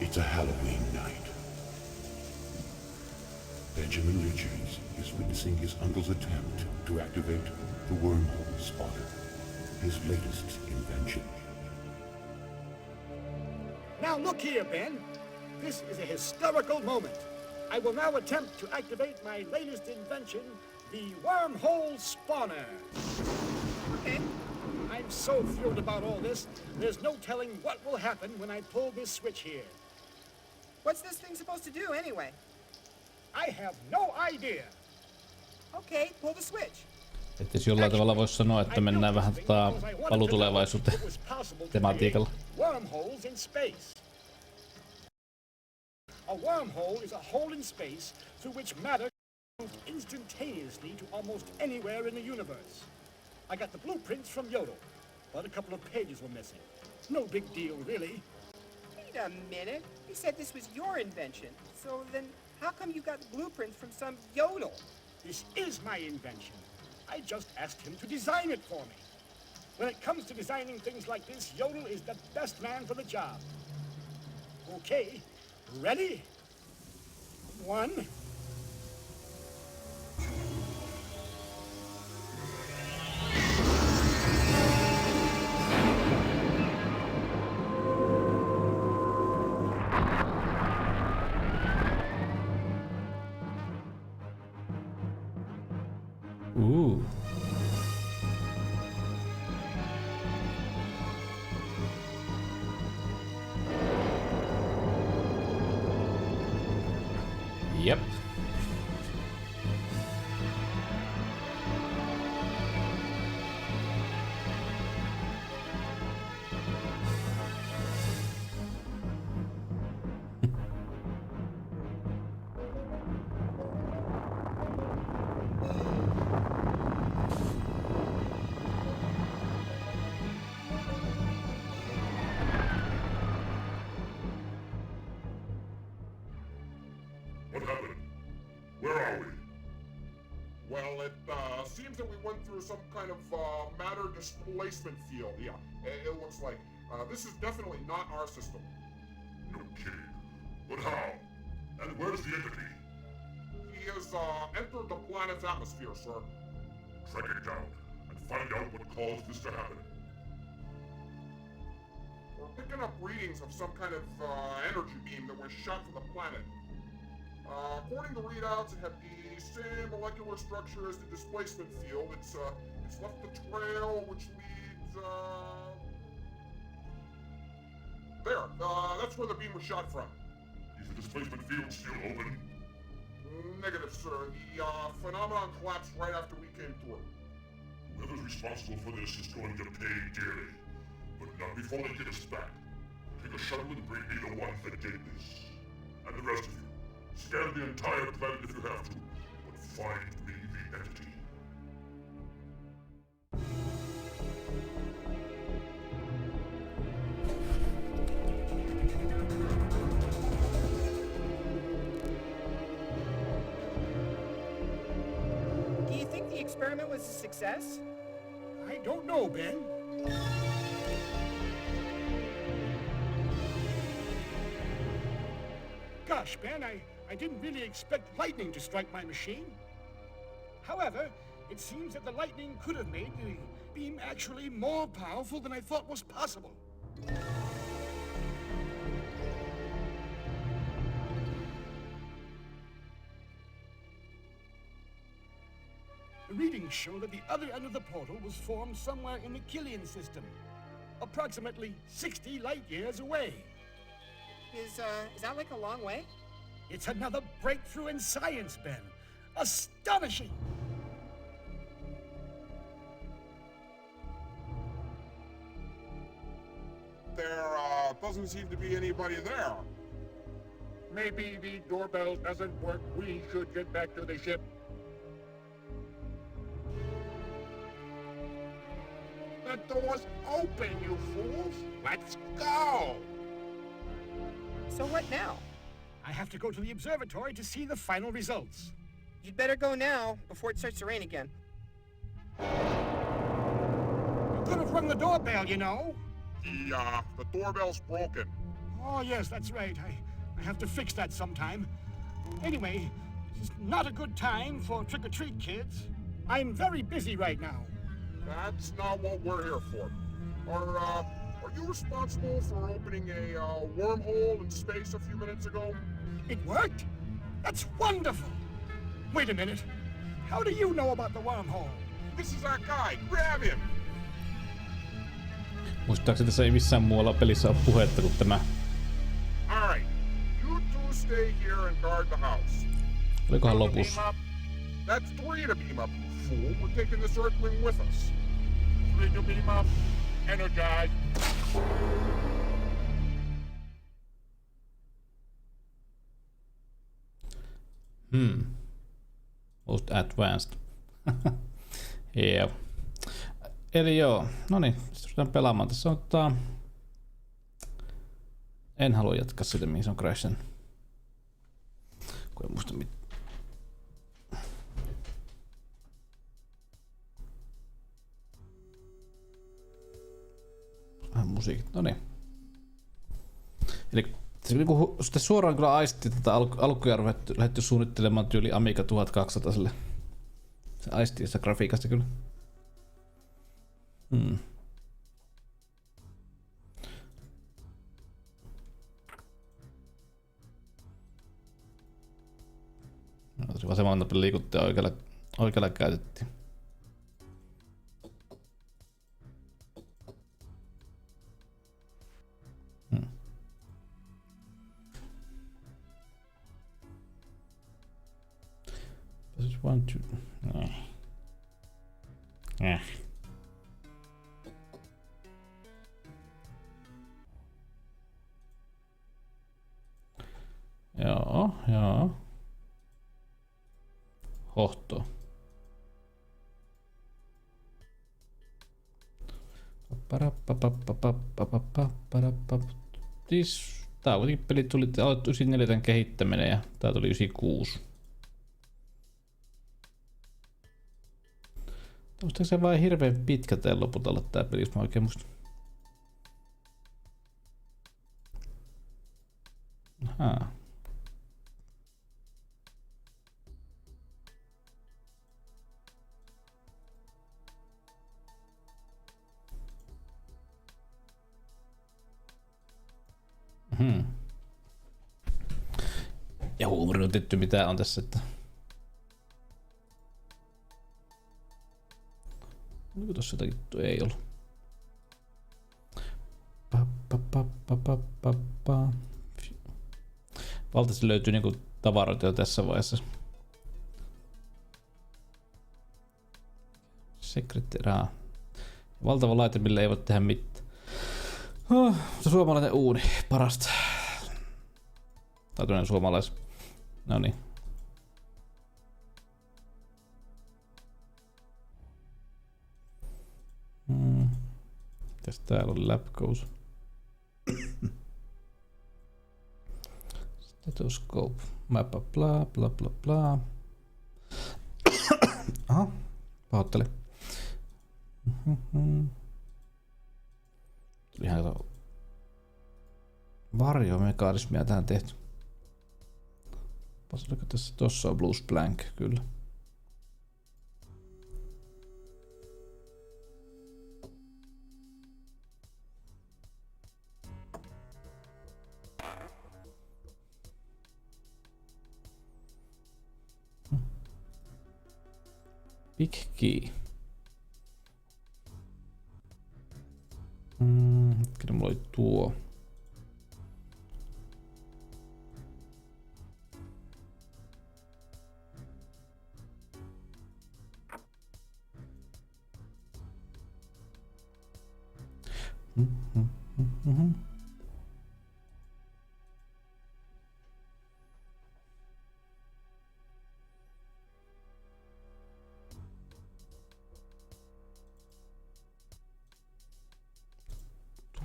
It's a Halloween night. Benjamin Richards is witnessing his uncle's attempt to activate the wormhole spotter, his latest invention. Now look here, Ben. This is a historical moment. I will now attempt to activate my latest invention, the wormhole spawner. Okay. I'm so thrilled about all this, there's no telling what will happen when I pull this switch here. What's this thing supposed to do, anyway? I have no idea. Okay, pull the switch. Että jollain tavalla voisi sanoa, että mennään vähän paluutulevaisuuteen tematiikalla. Wormholes in space. A wormhole is a hole in space through which matter can move instantaneously to almost anywhere in the universe. I got the blueprints from Yodel, but a couple of pages were missing. No big deal, really. Wait a minute. You said this was your invention. So then how come you got the blueprints from some Yodel? This is my invention. I just asked him to design it for me. When it comes to designing things like this, Yodel is the best man for the job. Okay, ready? 1. Ooh. Yep. What happened? Where are we? Well, it seems that we went through some kind of matter displacement field. Yeah, it looks like. This is definitely not our system. No kidding. But how? And where's the entity? He has entered the planet's atmosphere, sir. Track it down and find out what caused this to happen. We're picking up readings of some kind of energy beam that was shot from the planet. According to readouts, it had the same molecular structure as the displacement field. It's left the trail which leads, there. That's where the beam was shot from. Is the displacement field still open? Negative, sir. The phenomenon collapsed right after we came through. Whoever's responsible for this is going to pay dearly. But not before they get us back. Take a shuttle and bring me the ones that did this. And the rest of you. Scan the entire planet if you have to, but find me the entity. Do you think the experiment was a success? I don't know, Ben. Gosh, Ben, I didn't really expect lightning to strike my machine. However, it seems that the lightning could have made the beam actually more powerful than I thought was possible. The readings show that the other end of the portal was formed somewhere in the Killian system, approximately 60 light years away. Is that like a long way? It's another breakthrough in science, Ben. Astonishing! There doesn't seem to be anybody there. Maybe the doorbell doesn't work. We should get back to the ship. The door's open, you fools! Let's go! So what now? I have to go to the observatory to see the final results. You'd better go now, before it starts to rain again. You could have rung the doorbell, you know. The doorbell's broken. Oh, yes, that's right. I have to fix that sometime. Anyway, it's not a good time for trick-or-treat, kids. I'm very busy right now. That's not what we're here for. Are you responsible for opening a wormhole in space a few minutes ago? It worked? That's wonderful! Wait a minute. How do you know about the wormhole? This is our guy. Grab him! Muistaakseni tässä ei missään muualla pelissä ole puhetta kuin tämä. Alright. You two stay here and guard the house. Olikohan lopussa? That's 3 to beam up, you fool. We're taking this Earthling with us. 3 to beam up. Energize. Most advanced. Joo. Eli joo, no niin, sitten pelaamaan. Tässä on en halua jatkaa sitä, mihin se on crashen. Kun en muista mit... Musiikit, no niin. Eli kun sitten suoraan kyllä aisti tätä alkuja lähdetty suunnittelemaan tyyli Amiga 1200 sille. Se aisti sitä grafiikasta kyllä. No, tosi vasemman napin liikuttiin oikealla käytettiin. Just want to... Joo. Hohto. Siis tää on kuitenkin pelit tuli aloitettu 94 tämän kehittäminen ja tää tuli 96. Musta se vaan hirveen pitkä tää lopulta olla tää peli, jos mä oikein muistan. Ahaa. Ja huumori on tietty mitä on tässä, että... Oliko tossa jotakin? Ei ollut. Valtaisesti löytyy niinku tavaroita jo tässä vaiheessa. Sekretteraa. Valtava laite, millä ei voi tehdä mitään. Suomalainen uuni. Parasta. Tai toinen suomalais. Noniin. Mitäs täällä oli läpkous? Stethoscope. Mappa bla bla bla bla. Aha. Pahoittelen. Ihan varjomekanismia tähän tehty. Oliko tässä tossa on Blues Blank, kyllä. Big key. Hetkinen, mulla oli tuo.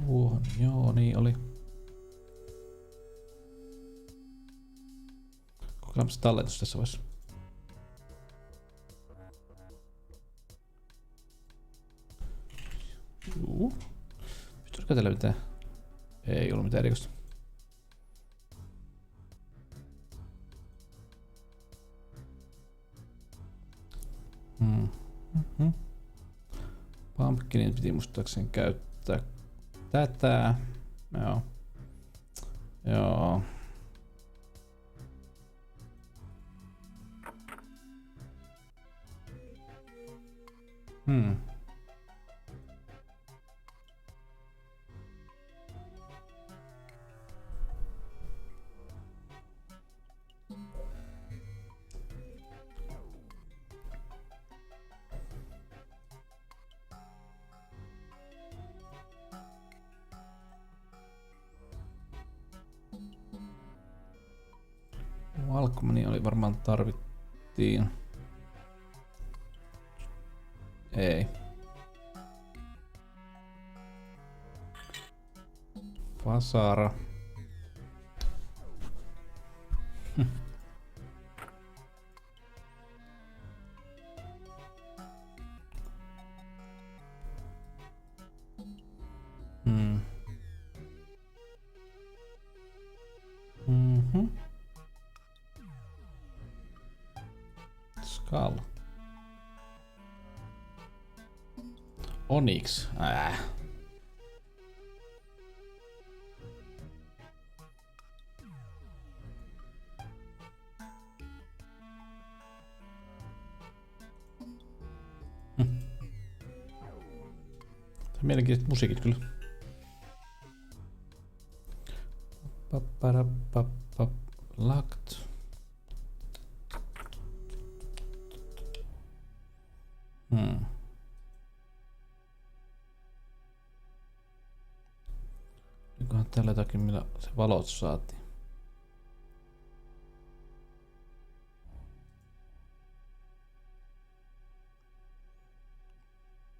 Tuohon, joo, niin oli. Kokeillaanpa se talletus tässä vaiheessa. Juu. Pystyykö tällä mitään? Ei ollut mitään erikoista. Pumpkinin piti muistaakseni käyttää tätä. Joo. Joo. Walkmani oli varmaan tarvittiin. Ei. Vasara. Skal. Onyx. Mielenkiintoiset musiikit kyllä. Locked. Onkohan täällä jotakin, millä se valot saatiin?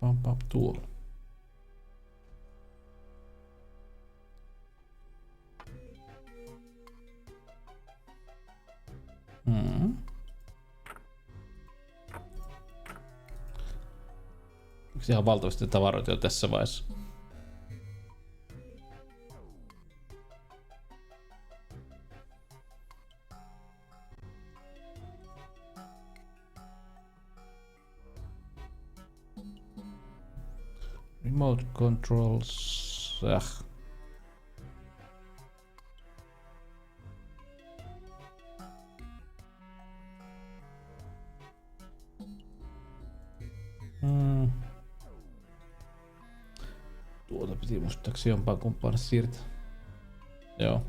Pam tuolla. Miksi ihan valtavasti tavaroita jo tässä vaiheessa? Remote controls. Tuota piti muistaakseni jompaan kumpaan siirtää. Joo.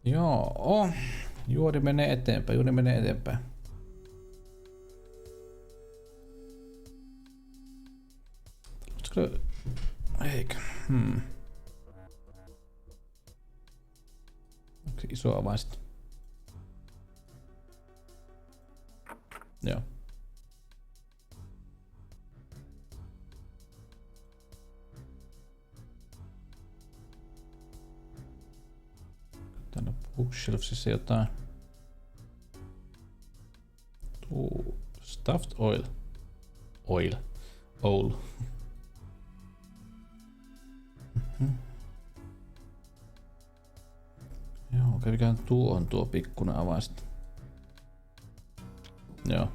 Joo, juoni menee eteenpäin, Eikö? Onko se iso avain sitten? Joo. Tänne bookshelfsissä jotain. Stuffed oil. Oil. Joo, kävikään tuo pikkuinen avain sitten. Joo.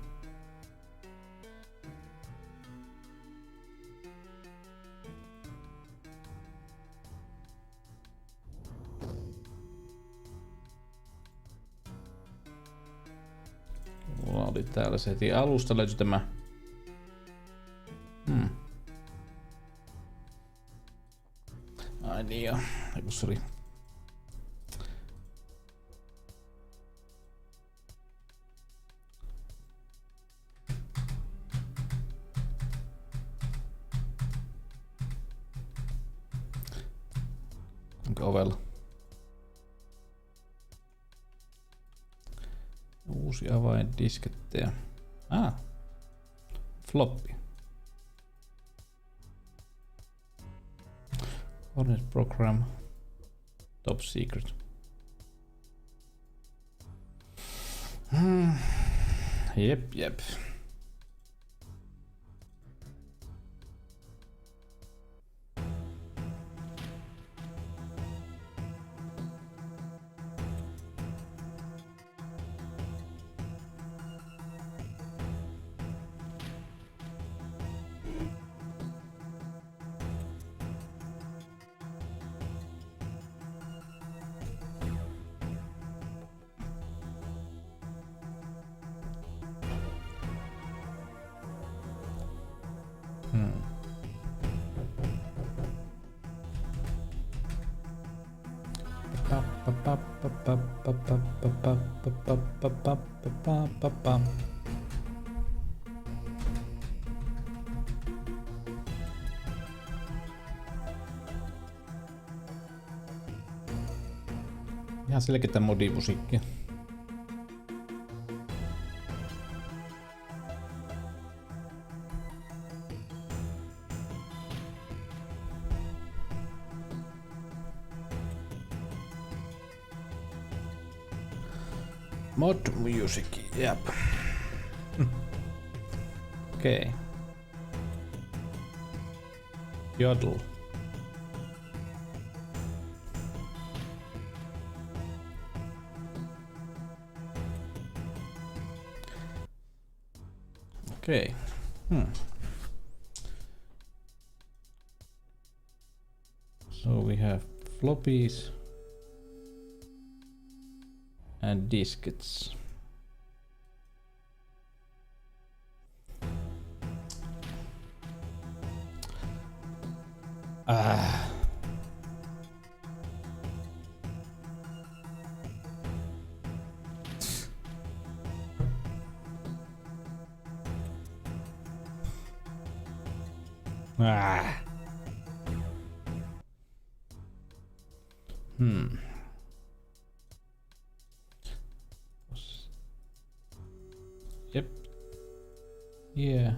Täällä se heti alusta löytyi tämä. Ai niin joo, kun se oli. Onko ovella? Uusi avain disketteja. Floppy. Hornet program. Top secret. Jep. Ihan selkeä modimusiikkia. Mod music, jep. Okei. Jodel. Okei. So we have floppies and diskettes. Yep. Yeah.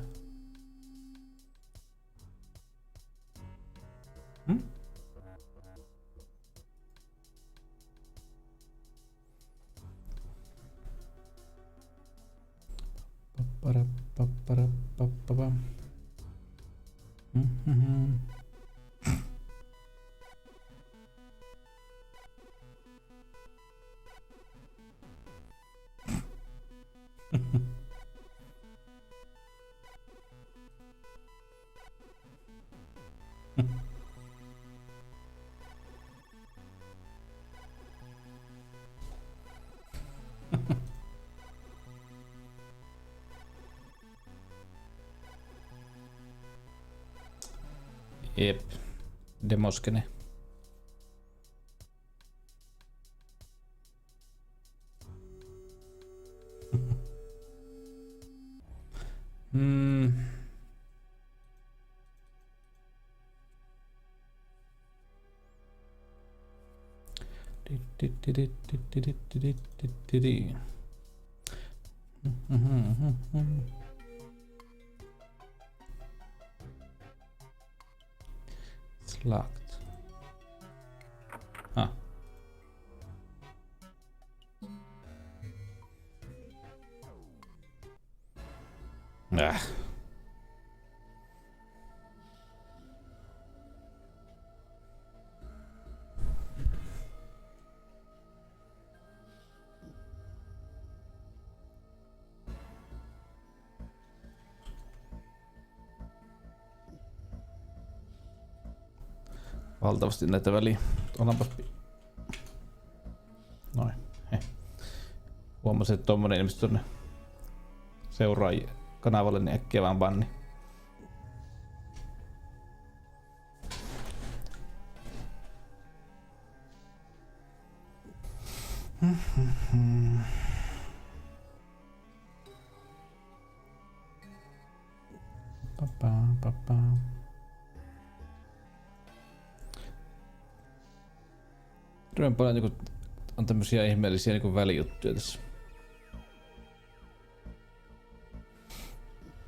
Jep. Demoskene. It's locked. Huh. Valtavasti näitä väliä. Ollaanpas. Noin. Huomasin, että tommonen ilmestyi tonne seuraajia kanavalle, niin äkkiä vaan banni. Hirveän paljon niinku on tämmösiä ihmeellisiä niinku välijuttuja tässä.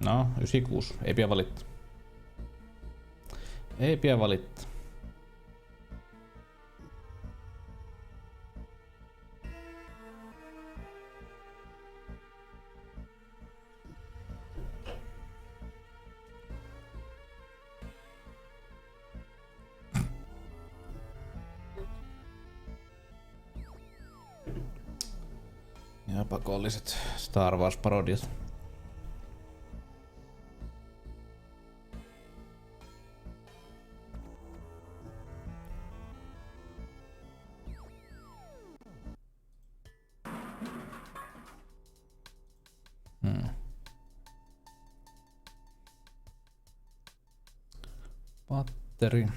No, 96. Ei pidä valittaa. Ei pidä valittaa. Ja pakolliset Star Wars-parodiat. Patteri.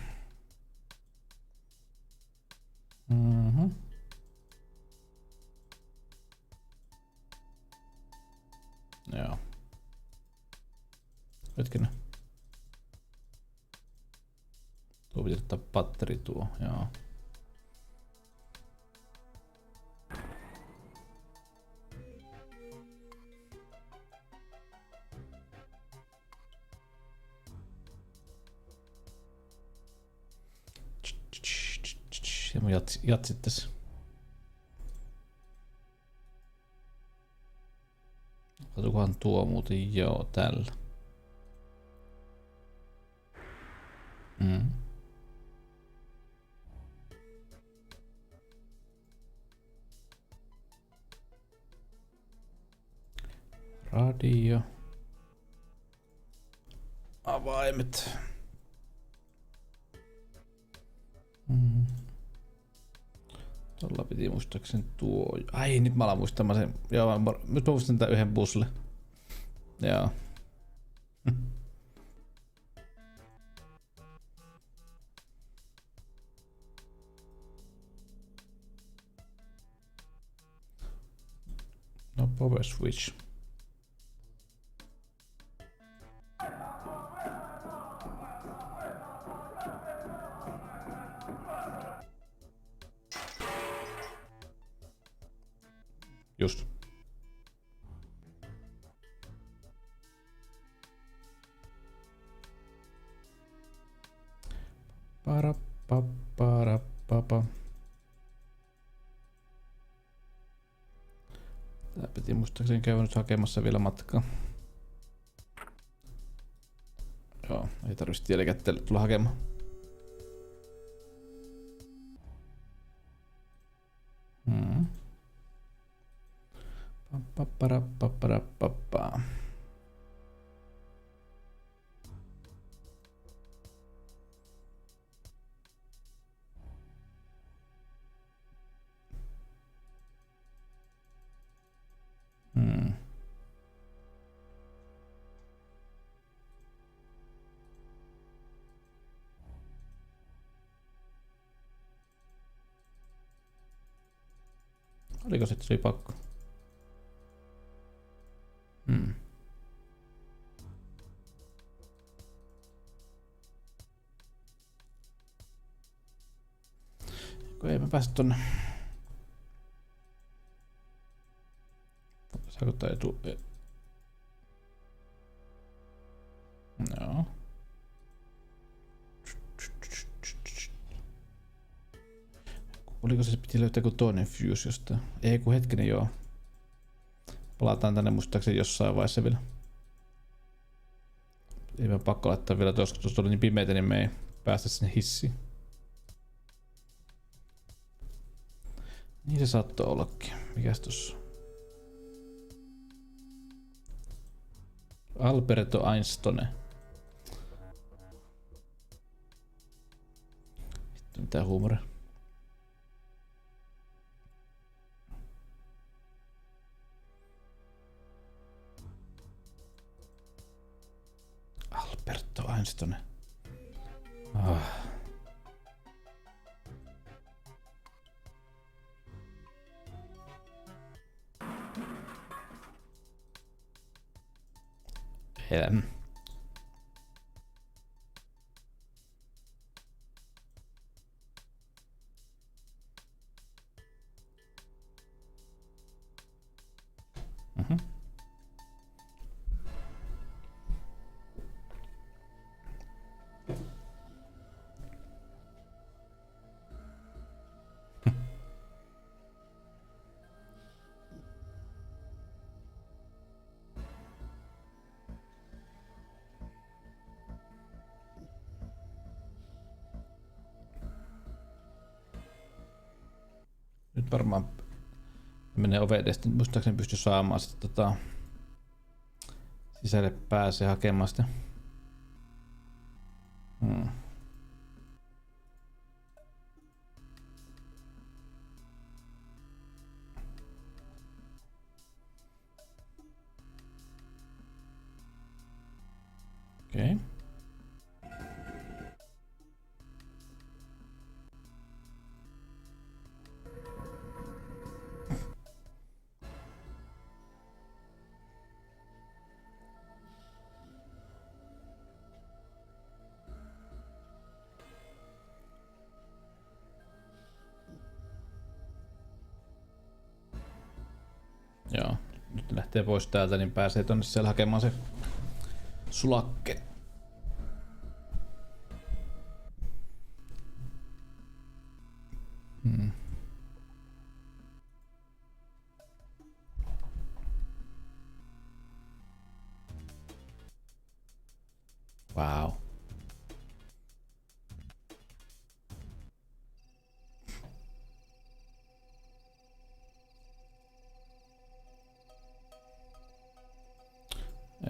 Joo. Hetkinen. Tuo pitää ottaa patteri tuo, joo. Ja mun jatsit tässä. Katukohan tuo muuten, joo, tällä. Radio. Avaimet. Tuolla piti muistaakseni tuo. Ai, nyt mä alan muistamaan sen. Joo, nyt mä muistan tän yhden busle. Joo. No, power switch. Just. Parapapa. Tää piti muistaakseni käydä nyt hakemassa vielä matkaa. Joo, ei tarvitse tielikättelyä tulla hakemaan. Paparapapa. Oliko se oli pakko? Kun ei mä päästä tonne. Saako tää etu? Joo. Oliko se piti löytää joku toinen fuse jostain? Ei kun hetkinen joo. Palataan tänne muistaakseni jossain vaiheessa vielä. Ei mä pakko laittaa vielä tuossa oli niin pimeitä, niin me ei päästä sinne hissiin. Niin se saattoi ollakin. Mikäs tossa? Alberto Einstone. Vittu mitä huumoria. Mikähän sit on? Elämä. Nyt varmaan menee oven edestä. Muistaakseni pysty saamaan sitä sisälle pääsee hakemaan sitä. Okei. Joo, nyt lähtee pois täältä, niin pääsee tonne siellä hakemaan se sulakke. Wow.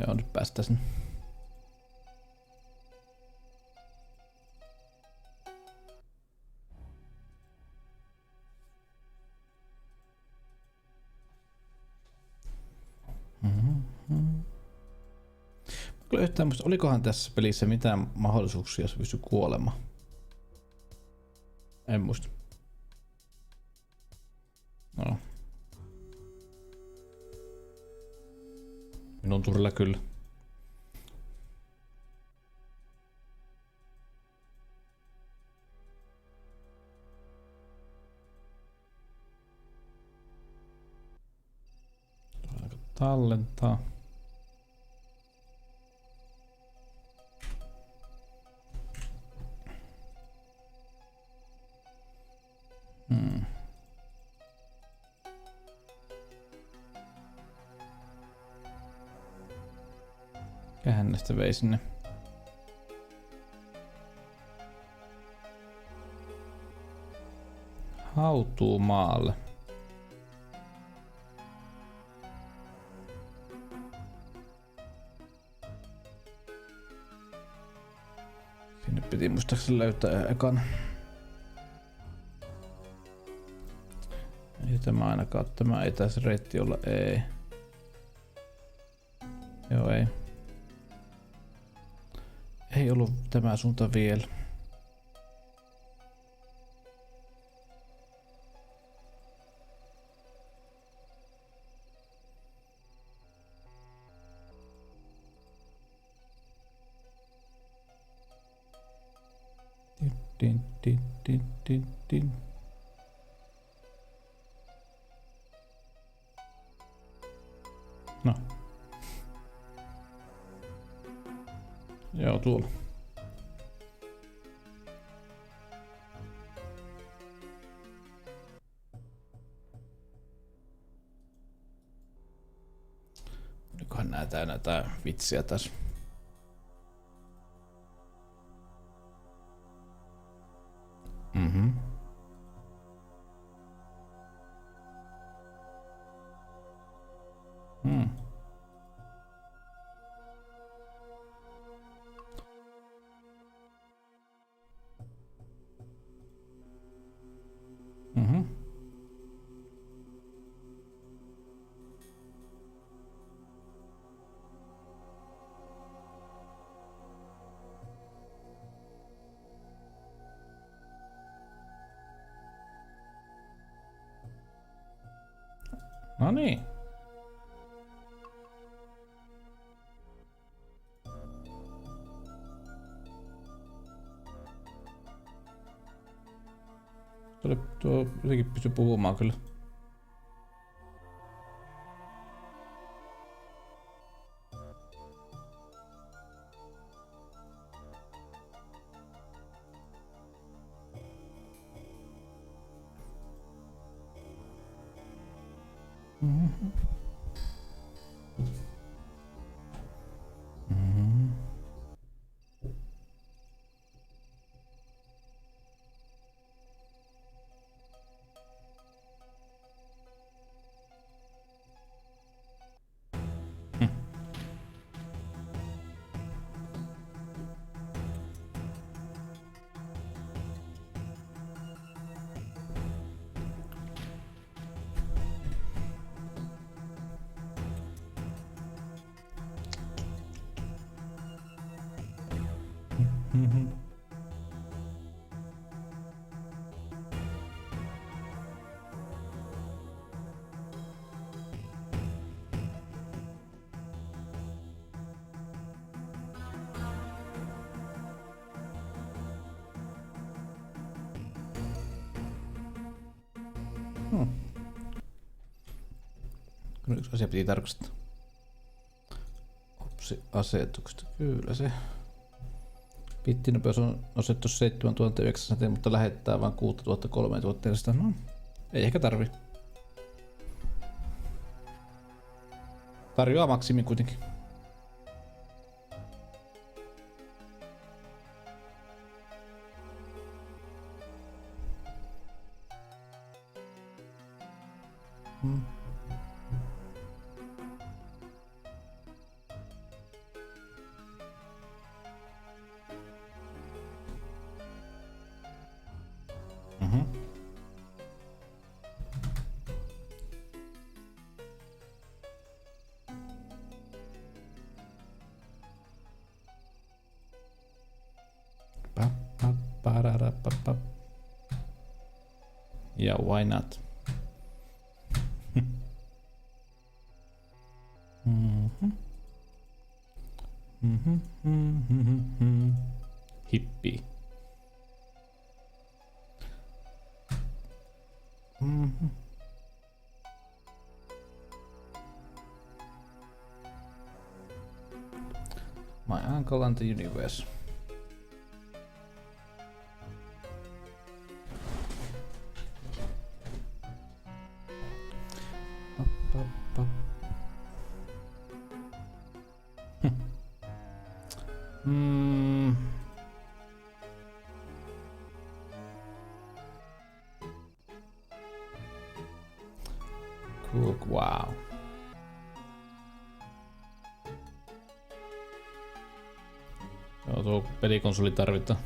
Joo, nyt päästään sinne. Kyllä yhtään muista, olikohan tässä pelissä mitään mahdollisuuksia, jos pysty kuolemaan? En muista. No. Minun turilla kyllä. Aika tallentaa. Hänestä vei sinne. Hautuu maalle. Sinne piti muistaakseni löytää ekana. Ei tämä ainakaan, tämä ei taisi reitti olla, ei. Joo, ei. Ei ollut tämä suunta vielä. Din. No. Joo, tuolla. Olikohan nää täynnä tää vitsiä tässä? No niin. Tuo jotenkin pystyy puhumaan kyllä. Kun yksi asia piti tarkastaa. Opsi-asetukset. Kyllä se. Bittinopeus on nostettu 7900, mutta lähettää vain 6000-3400. No, ei ehkä tarvi. Tarjoaa maksimi kuitenkin. Ja why not? Hippi. My uncle and the universe. Cool, wow. Joo, tuo pelikonsoli tarvitaan.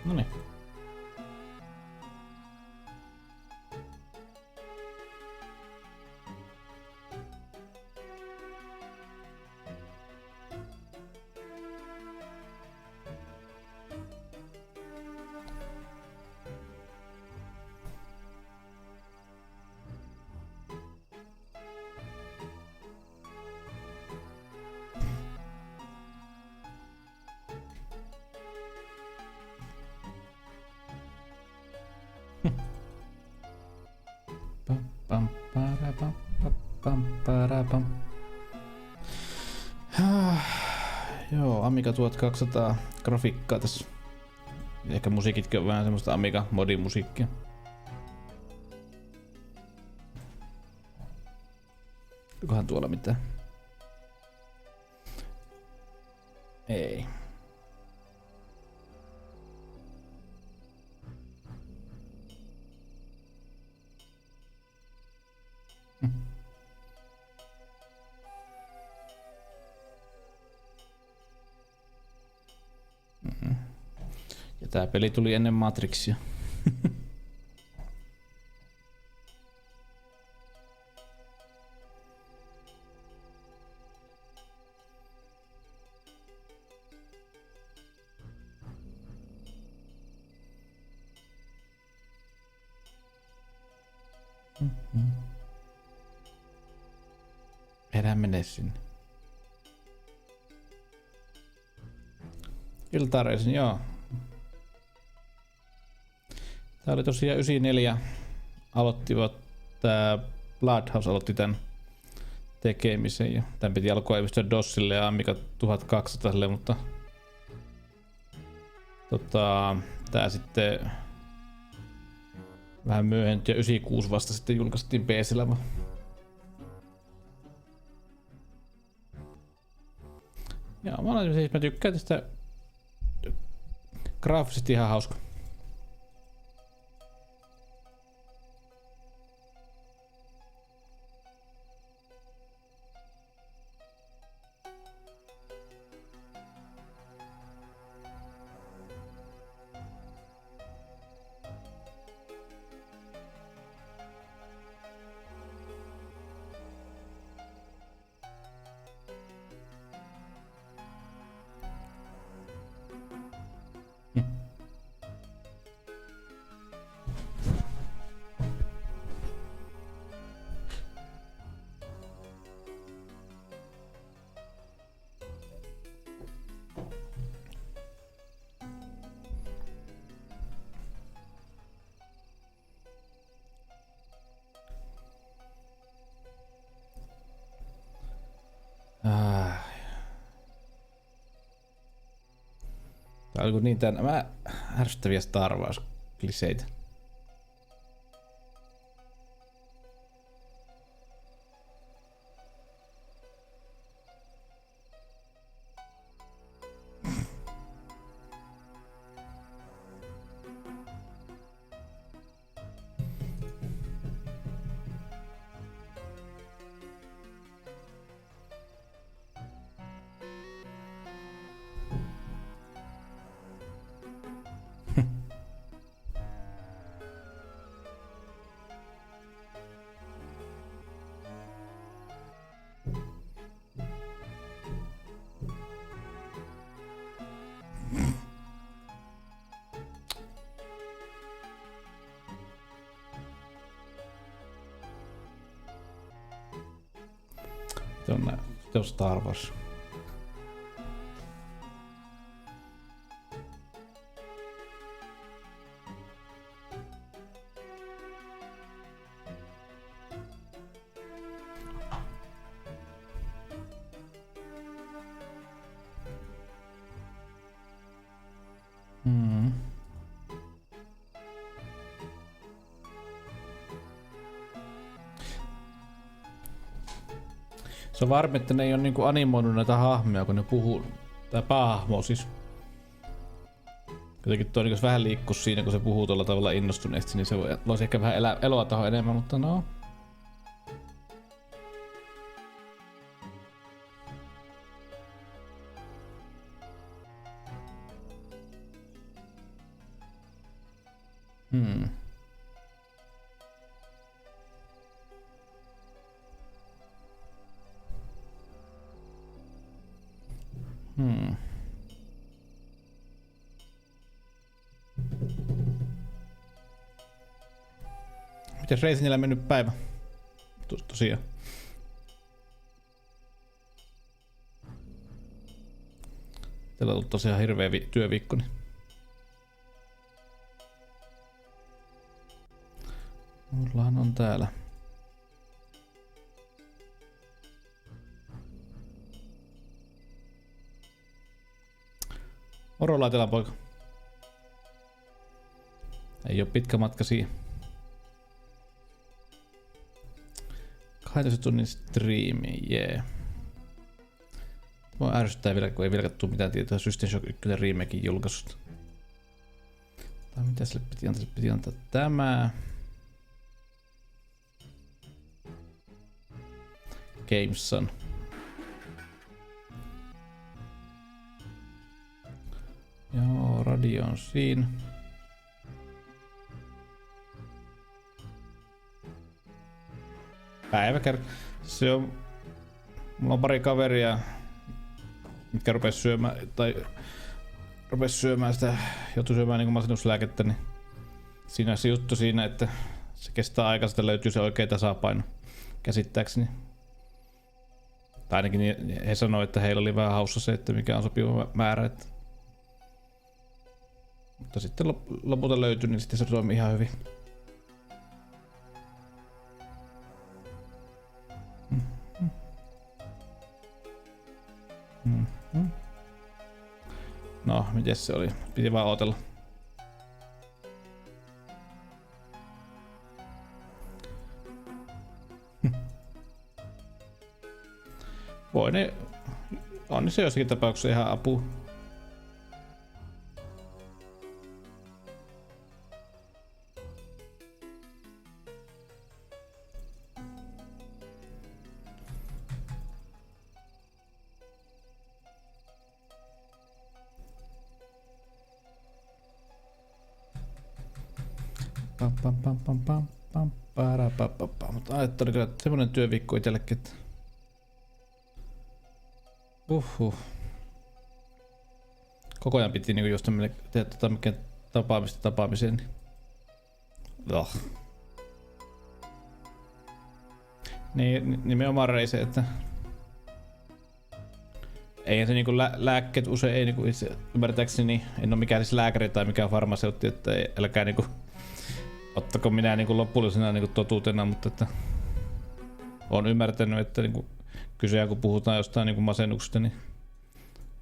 Noniin. Joo, Amiga 1200 grafiikkaa tässä. Ehkä musiikitkin on vähän semmoista Amiga modimusiikkia. Onkohan tuolla mitään? Ei. Ja tää peli tuli ennen Matrixia. Enää mene sinne. Iltareisin, joo. Tää oli tosiaan 94 aloittivat, tää Bloodhouse aloitti tän tekemisen ja tän piti alkua ilmestyä DOSille ja Amiga 1200, mutta tää sitten vähän myöhemmin ja 96 vasta sitten julkaistiin PC:llä. Ja mä tykkään tästä graafisesti ihan hauska. Tää oli niin nämä ärsyttäviä Star Wars-kliseitä. Se on Star Wars. Se on varmi, että ne ei ole niinku animoinut näitä hahmoja, kun ne puhuu. Tää päähahmo siis. Jotenkin toi niinku vähän liikkus siinä, kun se puhuu tuolla tavalla innostuneesti, niin se voisi ehkä vähän eloa tohon enemmän, mutta no. Mites Reisinillä mennyt päivä? Tosiaan. Teillä on ollut tosiaan hirveä työviikko. Niin. Mullahan on täällä. Moro laitellaan, poika. Ei oo pitkä matka siihen. 12 tunnin striimi, jee. Mua ärsyttää vielä, kun ei vielä kattu mitään tietoa System Shock 1 remakein julkaisusta. Tai mitä sille piti antaa? Sille piti antaa tämä. Gameson. Joo, radio on siinä. Se on... Mulla on pari kaveria, mitkä rupes syömään sitä, joutui syömään niinku masennuslääkettä, niin siinä on se juttu siinä, että Se kestää aikaa, että löytyy se oikea tasapaino, käsittääkseni. Tai ainakin he sanoivat, että heillä oli vähän haussa se, että mikä on sopiva määrä. Että... Mutta sitten lopulta löytyi, niin sitten se toimii ihan hyvin. No, miten se oli? Piti vaan ootella. Voi ne... On niin se jossakin tapauksessa ihan apu. Mutta ajattelin kyllä, että semmonen työviikko itsellekin, että... Koko ajan piti niinku just tehdä mikä tapaamiseen. Niin, nimenomaan reise, että... Eihän se niinku lääkkeet usein ei niinku itse ymmärtääkseni, en oo mikään siis lääkäri tai mikään farmaseutti, että älkää niinku... Ottako minä niinku lopullisena niinku totuutena, mutta että... Oon ymmärtänyt, että niinku... Kyseään kun puhutaan jostain niinku masennuksesta, niin...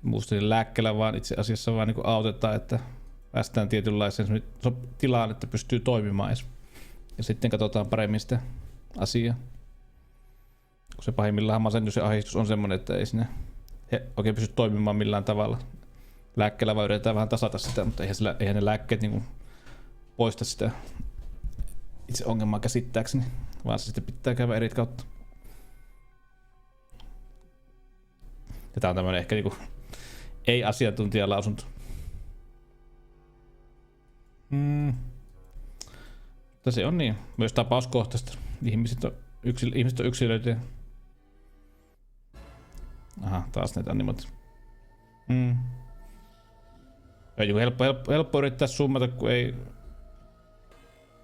Muusta niin lääkkeellä vaan itse asiassa vaan niinku autetaan, että... Päästään tietynlaiseen tilaan, että pystyy toimimaan edes. Ja sitten katsotaan paremmin sitä asiaa. Kun se pahimmillaan masennus ja ahdistus on semmonen, että ei sinne... oikein pysty toimimaan millään tavalla. Lääkkeellä vaan yritetään vähän tasata sitä, mutta eihän ne lääkkeet niinku poista sitä itse ongelmaa käsittääkseni, vaan se sitten pitää käydä eri kautta. Ja tää on tämmönen ehkä niinku ei-asiantuntijalausunto. Mutta se on niin, myös tapauskohtaista. Ihmiset on yksilöitä. Aha, taas näitä animot. Helppo yrittää summata, kun ei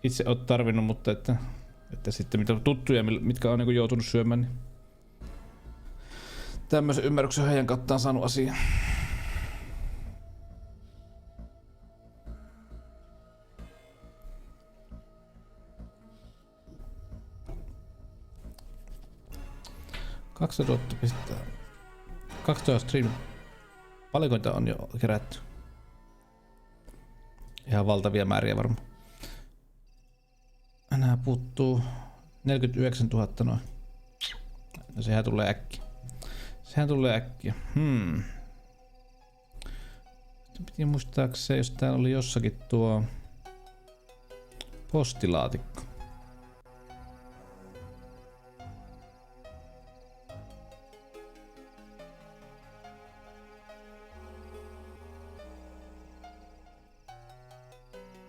itse ole tarvinnut, mutta että sitten mitä tuttuja, mitkä on niinku joutunut syömään, niin tämmöisen ymmärryksen heidän kauttaan saanut asiaa. $200 pistää. 12 stream. Paljonko on jo kerätty? Ihan valtavia määriä varmaan. Enää puuttuu 49 000 noin. No sehän tulee äkkiä. Sitten piti muistaakseni, jos täällä oli jossakin tuo postilaatikko.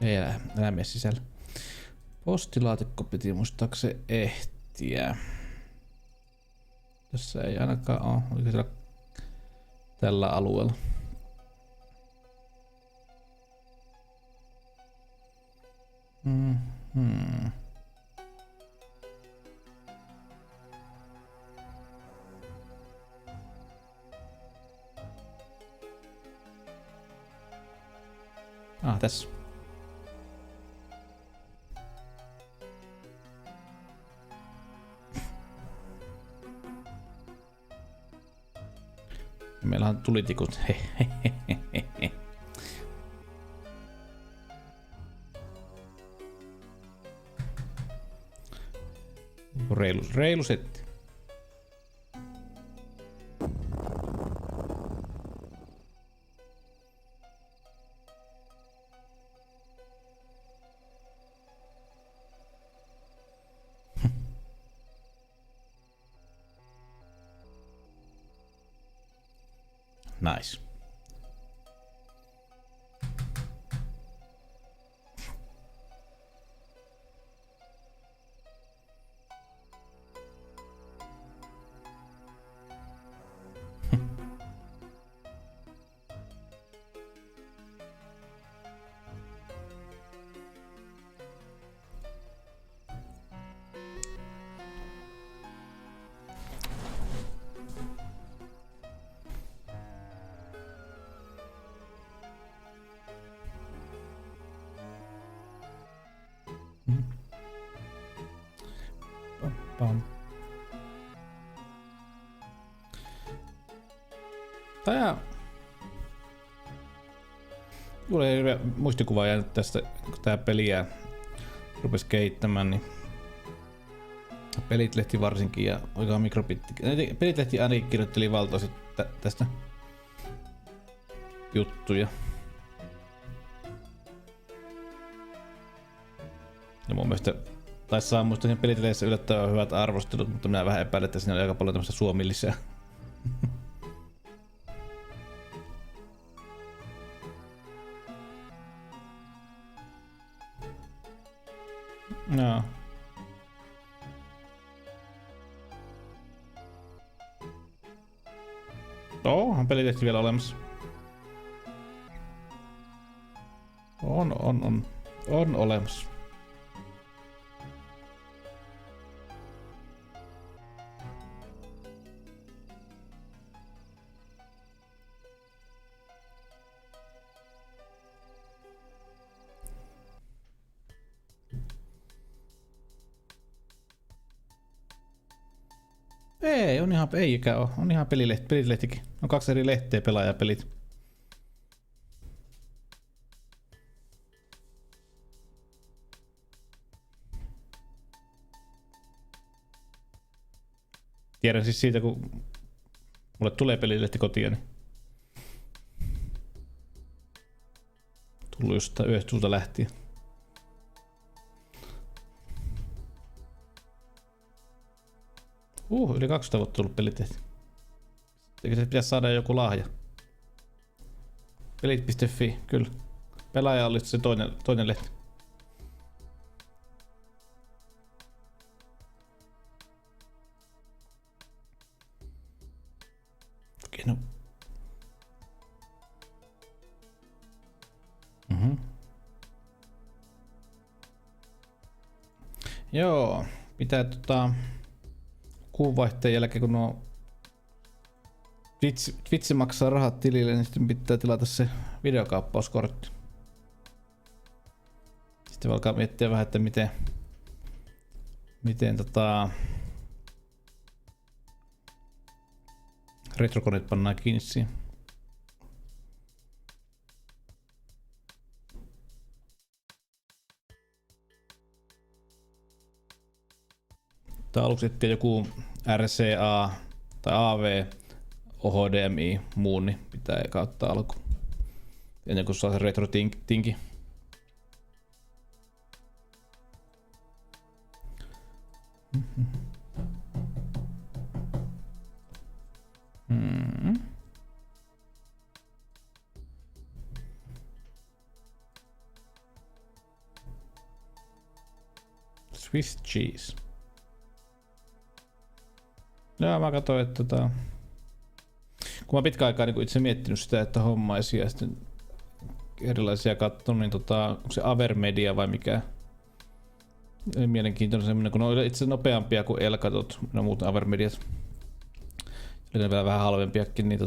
Ei enää mene sisällä. Postilaatikko piti muistaakseni ehtiä. Tässä ei ainakaan ole. Oliko siellä tällä alueella? Tässä. Meillä on tulitikut. Reilu setti. Nice. pam. Tää... Mulla ei hirveä muistikuvaa jäänyt tästä, kun tää peliä rupes kehittämään, niin Pelitlehti varsinkin ja oikein mikrobitti. Pelitlehti ainakin kirjoitteli valtavasti tästä juttuja. Ja mun mielestä taisi saa muista Pelitlehdessä yllättävän hyvät arvostelut, mutta minä vähän epäilen, että siinä oli aika paljon tämmöistä suomillisää. No. Onhan Pelitehti vielä olemassa. On olemassa. Ei, eikä oo. On ihan pelilehtikin. On 2 eri lehteä, pelaajapelit. Tiedän siis siitä, kun mulle tulee pelilehti kotiin, niin tullut jostain yhdestä lähtien. Yli 200 vuotta tullut pelitehti. Eikö se pitäisi saada joku lahja? Pelit.fi, kyllä. Pelaaja oli se toinen lehti. Okei, no. Joo, pitää kuunvaihteen jälkeen, kun nuo Twitch maksaa rahat tilille, niin sitten pitää tilata se videokaappauskortti. Sitten voi alkaa miettiä vähän, että miten retrokoneet pannaan kiinni siihen. Aluksi etsii joku RCA tai AV, HDMI, muun, niin pitää eka ottaa alku. Ennen kuin saa se retro-tinki. Swiss cheese. Joo, mä katsoin, että kun mä pitkän aikaa niin itse miettinyt sitä, että hommaisin ja sitten erilaisia katsonut, niin onko se Avermedia vai mikä? Mielenkiintoinen semmoinen, kun ne on itse nopeampia kuin Elkatot, no muut Avermediat. Eli ne vielä vähän halvempiakin, niin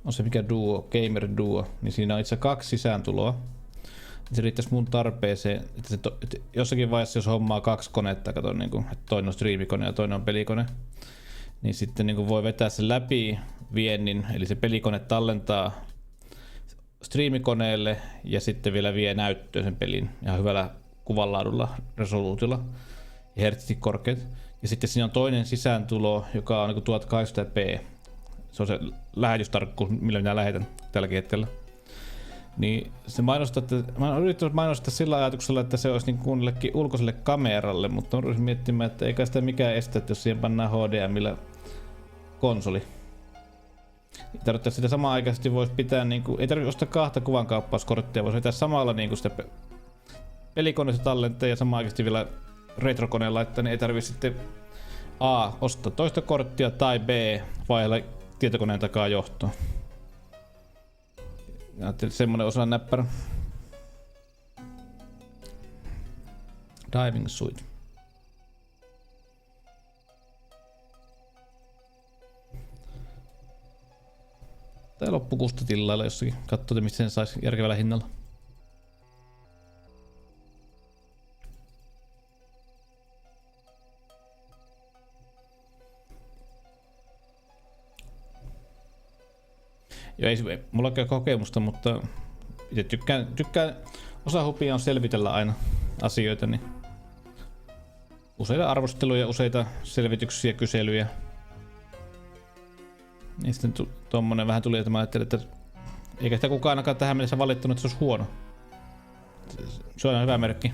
on se mikä Duo, Gamer Duo, niin siinä on itse 2 sisääntuloa. Se riittäisi mun tarpeeseen, että jossakin vaiheessa jos hommaa 2 konetta, kato, niin kuin, että toinen on striimikone ja toinen on pelikone, niin sitten niin kuin voi vetää sen läpi viennin, eli se pelikone tallentaa striimikoneelle ja sitten vielä vie näyttöön sen pelin ihan hyvällä kuvanlaadulla, resoluutiolla ja hertsit korkeat. Ja sitten siinä on toinen sisääntulo, joka on niin 1800p. Se on se lähetystarkkuus, millä minä lähetän tälläkin hetkellä. Niin se mä oon yrittänyt mainostaa sillä ajatuksella, että se olisi niin kunnollekin ulkoiselle kameralle, mutta mä rupesin miettimään, että eikä sitä mikään estä, että jos siihen pannaan HDMillä konsoli. Tarkoittaa, että sitä samaan aikaisesti voisi pitää, niin kuin, ei tarvitse ostaa 2 kuvankaappauskorttia, voisi vetää samalla niin kuin sitä pelikoneesta tallenteen ja samaan aikaisesti vielä retrokoneen laittaa, niin ei tarvitse sitten A. ostaa toista korttia tai B. vaihella tietokoneen takaa johtoon. Ajattelin, että semmonen osa näppärä. Diving suit. Tai loppukustotillailla jossakin. Katsotaan mistä sen saisi järkevällä hinnalla. Joo, ei mulla ole kokemusta, mutta itse tykkään osa hupia on selvitellä aina asioita, niin useita arvosteluja, useita selvityksiä, kyselyjä. Niin sitten tommonen vähän tuli, että mä ajattelin, että eikä sitä kukaan ainakaan tähän mennessä valittanut, että se olisi huono. Se on hyvä merkki.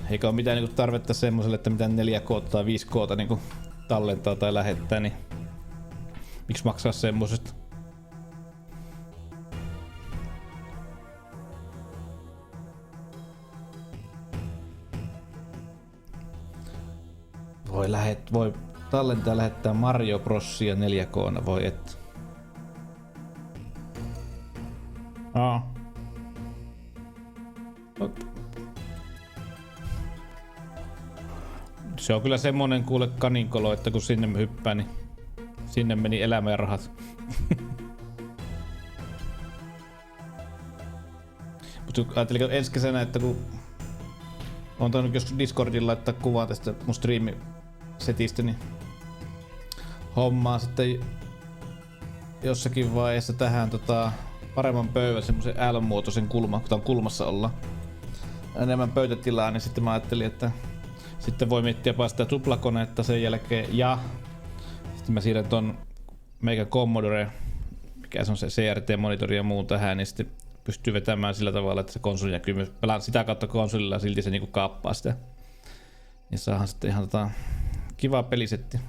Eikä ole mitään niinku tarvetta semmoselle, että mitään 4K tai 5K niinku tallentaa tai lähettää, niin miksi maksaa semmoset? Voi tallentaa ja lähettää Mario Brosia 4K:na, voi et. Se on kyllä semmonen kuule kaninkolo, että kun sinne hyppää, niin sinne meni elämä ja rahat. Mutta ajattelin ensi kesänä, että kun on tainnut joskus Discordilla laittaa kuvaa tästä mun striimisetistä, niin hommaa sitten jossakin vaiheessa tähän paremman pöydän, semmosen L-muotoisen kulman, kun tää on kulmassa olla. Enemmän pöytätilaa, niin sitten mä ajattelin, että sitten voi miettiä vaan sitä tuplakoneetta sen jälkeen ja sitten mä siirrän ton meikä Commodore, mikä se on se CRT-monitori ja muu tähän, niin sitten pystyy vetämään sillä tavalla, että se konsoli näkyy myös. Pelaan sitä kautta konsolilla ja silti se niinku kaappaa sitä. Niin saadaan sitten ihan kiva pelisetti.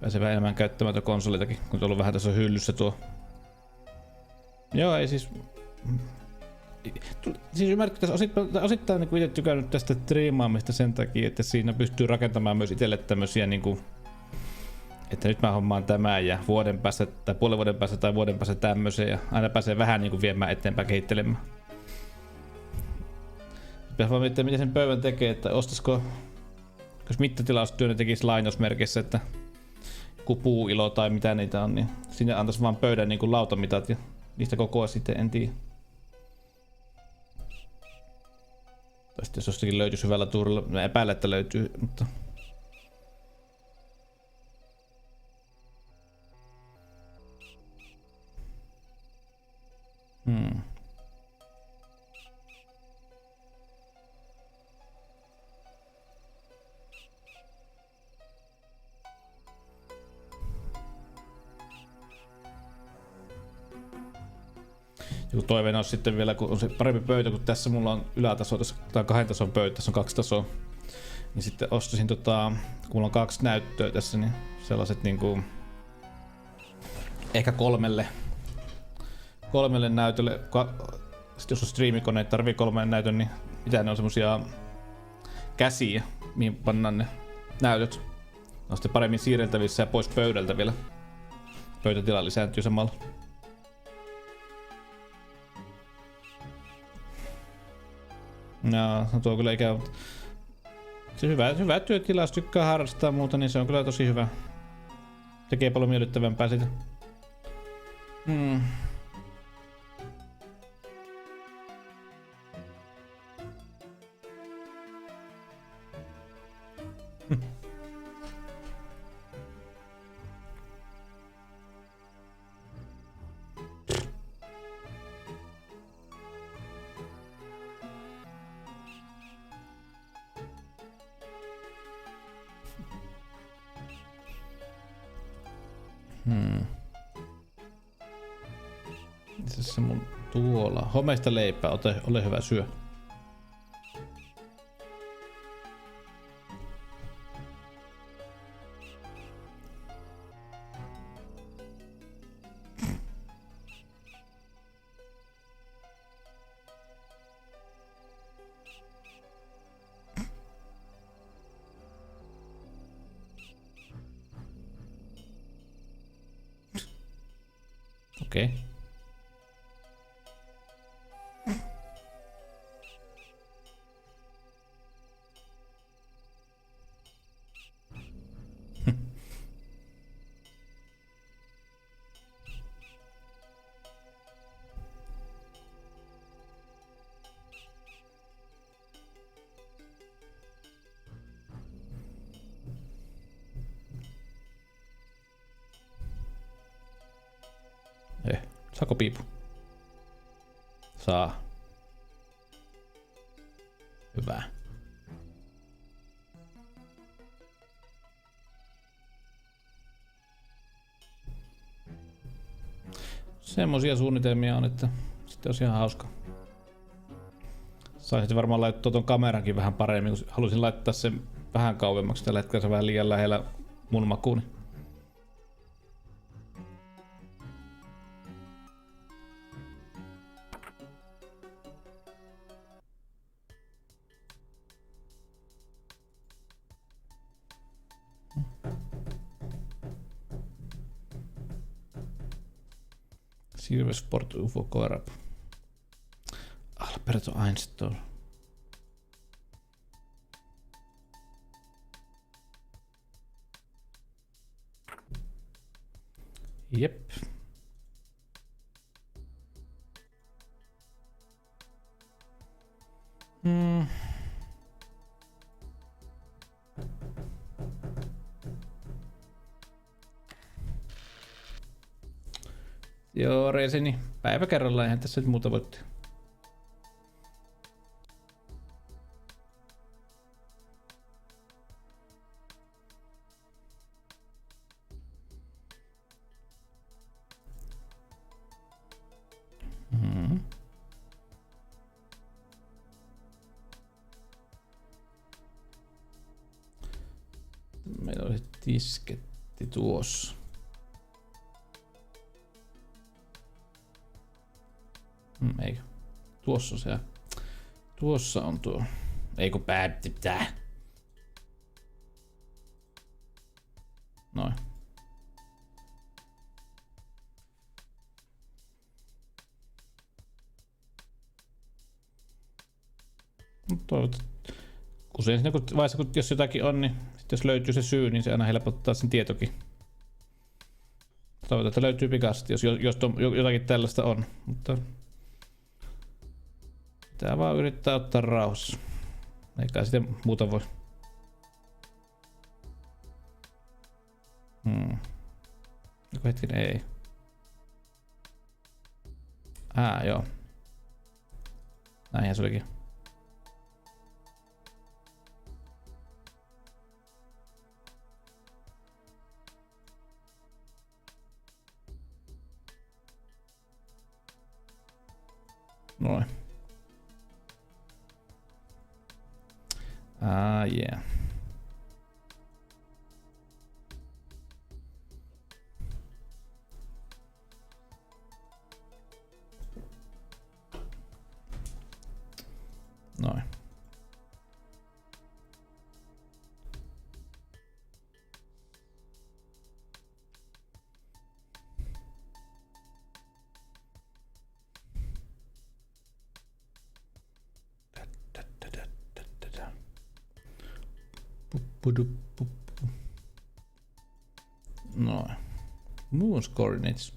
Pääsee vähän enemmän käyttämään tuota konsolitakin, kun on ollut vähän tässä hyllyssä tuo. Joo, ei siis... Siis ymmärrätkö, tässä osittain niin itse tykännyt tästä striimaamista sen takia, että siinä pystyy rakentamaan myös itselle tämmösiä niinku, että nyt mä hommaan tämän ja vuoden päästä tai puolen vuoden päästä tai vuoden päästä tämmösen ja aina pääsee vähän niinku viemään eteenpäin kehittelemään. Pitäis vaan miettiä, miten sen pöydän tekee, että ostaisiko, jos mittatilaustyönä tekisi lainausmerkissä, että joku puuilo tai mitä niitä on, niin sinne antais vaan pöydän niinku lautamitat ja niistä kokoa sitten, en tiedä. Tai sitten jos jostakin löytyisi hyvällä tuurilla, mä epäilen, että löytyy, mutta... Joku toiveena on sitten vielä, kun on se parempi pöytä, kun tässä mulla on ylätaso, tässä on 2 tason pöytä, tässä on 2 tasoa. Niin sitten ostasin kun mulla on 2 näyttöä tässä, niin sellaiset niinku... Ehkä 3 näytölle. Sitten jos on striimikone, tarvii 3 näytön, niin mitä ne on semmosia käsiä, mihin pannaan ne näytöt. Ne on sitten paremmin siirreltävissä ja pois pöydältä vielä. Pöytätila lisääntyy samalla. No tuo kyllä ikävä. Se hyvä työtila, jos tykkää harrastaa muuta, niin se on kyllä tosi hyvä. Tekee paljon miellyttävämpää sitä. Se mun tuolla. Homeista leipää, ole hyvä, syö. Okei. Okay. Saako piipu? Saa. Hyvä. Semmosia suunnitelmia on, että sitten olisi ihan hauska. Saisin varmaan laittaa ton kamerankin vähän paremmin, kun halusin laittaa sen vähän kauemmaksi. Tällä hetkellä se on vähän liian lähellä mun makuuni. Silver Sport UFO Corp. Alberto Einstein. Jep. Joo, reiseni. Päivä kerrallaan, eihän tässä nyt muuta voi tehdä. Meillä oli disketti tuossa. Eikö? Tuossa se. Tuossa on tuo. Eikö päätti tää? Noin. Toivottavasti. Usein siinä vaiheessa, kun jos jotakin on, niin sit jos löytyy se syy, niin se aina helpottaa sen tietokin. Toivotaan, että löytyy pikaisesti, jos jotakin tällaista on. Mutta pitää vaan yrittää ottaa rauhassa. Eikä sitten muuta voi. Joku hetkinen, ei. Joo. Näinhän se olikin. Noin. Yeah. Noin. Noin. Moon's coordinates.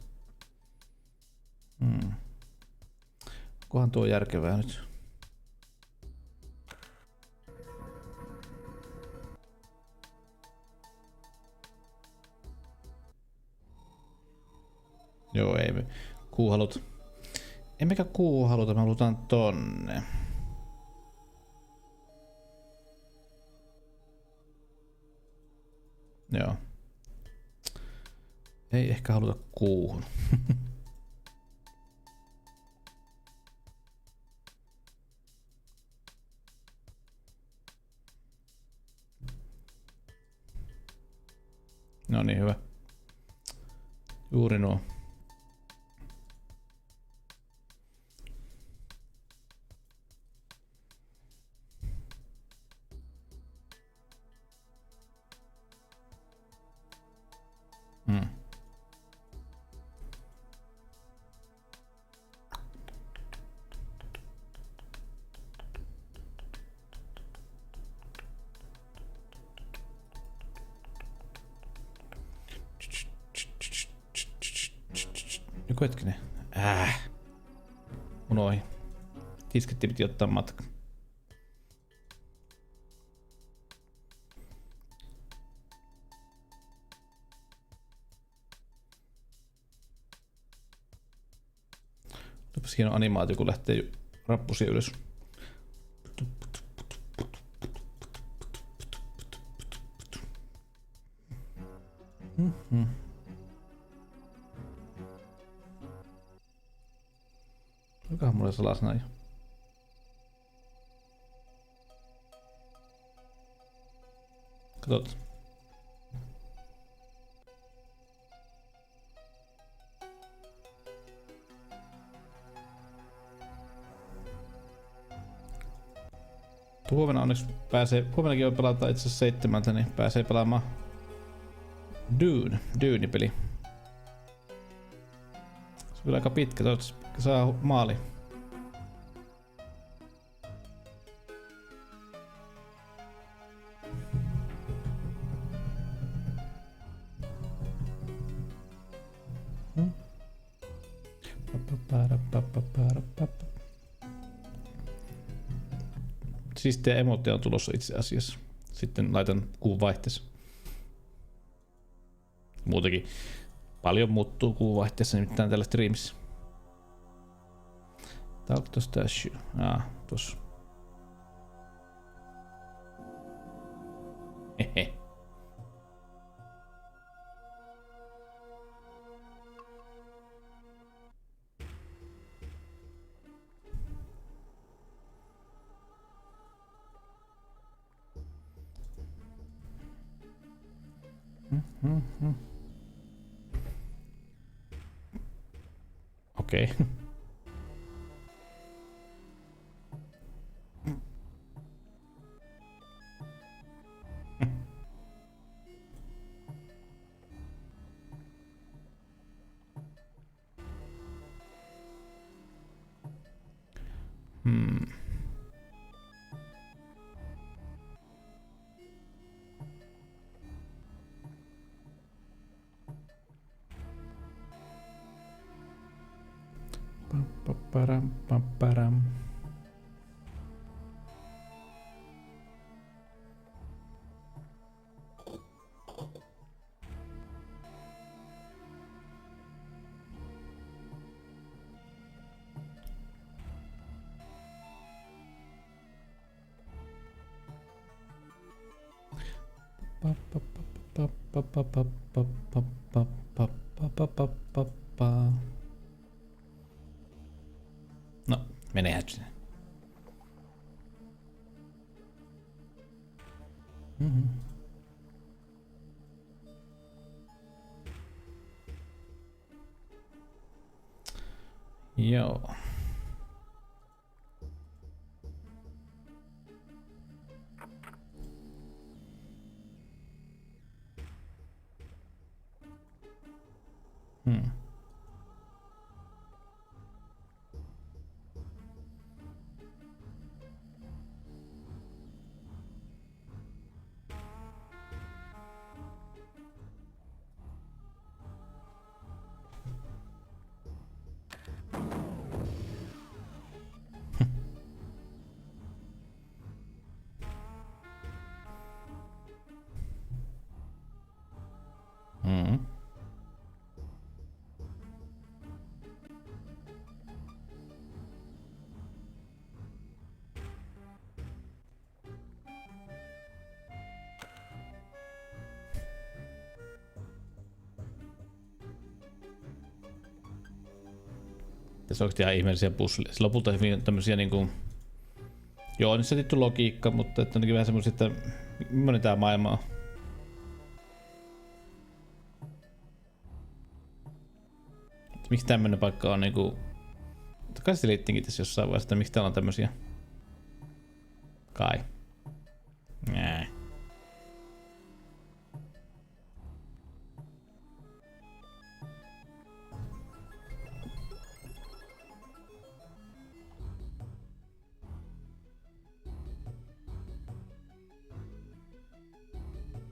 Kohan tuo järkevää nyt. Joo, ei me kuuhalut. Emmekä kuuhaluta, me halutaan tonne. Joo. Ei ehkä haluta kuuhun. No niin, hyvä. Juuri nuo. Joku hetkinen. Unohin. Disketti piti ottaa matka. Olipas hieno animaatio, kun lähtee rappusia ylös. Olikohan mulle salasana jo? Katot. Huomenna onneksi pääsee, huomennakin on pelata itse asiassa 7, niin pääsee pelaamaan Dune-peli. Se on kyllä aika pitkä, toivottavasti saa maali. Siistiä emootteja on tulossa itse asiassa. Sitten laitan kuun vaihteessa. Muutenkin paljon muuttuu kuun vaihteessa nimittäin tällä Striimissä. Talk to Stash. Tossa. Hehe. Okei. Okay. Param. No, meneehän sinne. Joo. Se on ihan ihmeellisiä puzzleja. Lopulta hyvin tämmösiä niinku... Joo, niin setitty logiikka, mutta että onkin vähän semmosia, että millainen tää maailma on. Että miksi tämmönen paikka on niinku... Kai se liittiinkin tässä jossain vaiheessa, että miksi täällä on tämmösiä... Kai. Nää.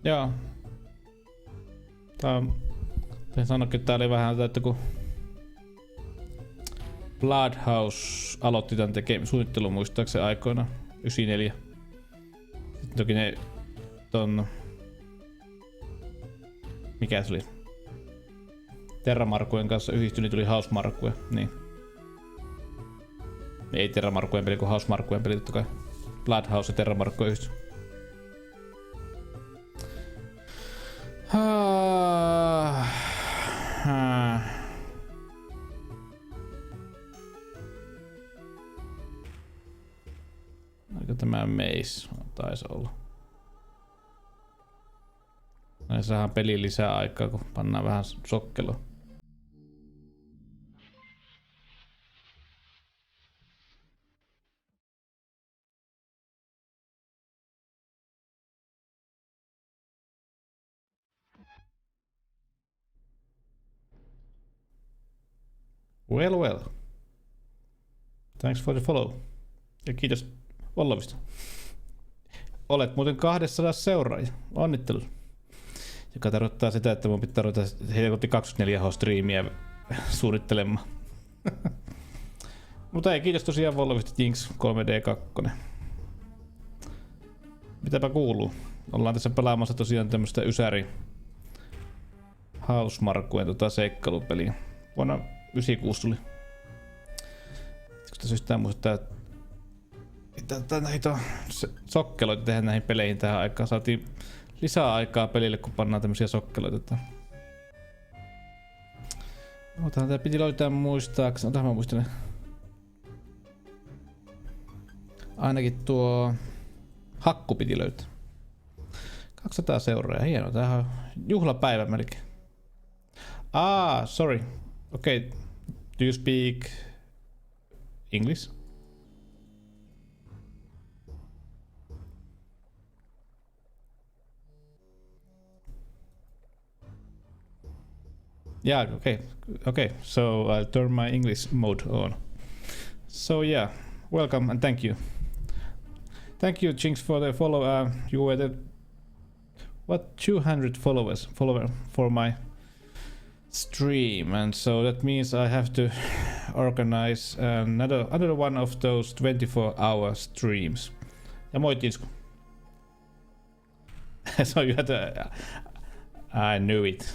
Joo. Sanoikin, että tää oli vähän täyttä, kun Bloodhouse aloitti tän suunnittelun muistaakseni aikoina 94. Sitten toki ne ton... Mikä se oli? Terramarkujen kanssa yhdistyi, niin tuli House-markkuja, niin. Ei Terramarkkujen peli, kun Housemarkkujen peli totta kai. Bloodhouse ja Terramarkku yhdistys. Oliko tämä Maze? Taisi olla. Näin saadaan peliin lisää aikaa, kun pannaan vähän sokkeloa. Well. Thanks for the follow. Ja kiitos followista. Olet muuten 200 seuraajia. Onnittelut. Joka tarkoittaa sitä, että mun pitää ruveta helpotti 24H-striimiä suunnittelemaan. Mutta ei, kiitos tosiaan followista Jinx 3D2. Mitäpä kuuluu? Ollaan tässä pelaamassa tosiaan tämmöstä Ysäri Housemarkkujen seikkailupeliä. Vuonna 96 tuli. Koska syystä muistaa, että näitä sokkeloita tehdään näihin peleihin tähän aikaan. Saatiin lisää aikaa pelille, kun pannaan tämmösiä sokkeloita. Otahan tää piti löytää muistaakseni. Otahan mä muistelen. Ainakin tuo hakku piti löytää. 200 seuraajaa, hienoa. Tämähän on juhlapäivä melkein. Sorry. Okay. Do you speak English? Yeah, okay. So I'll turn my English mode on. So yeah, welcome and thank you. Thank you, Jinx, for the follow. You were the 200 follower for my stream, and so that means I have to organize another one of those 24-hour streams. Ja moi Tinsku. So you had to. I knew it.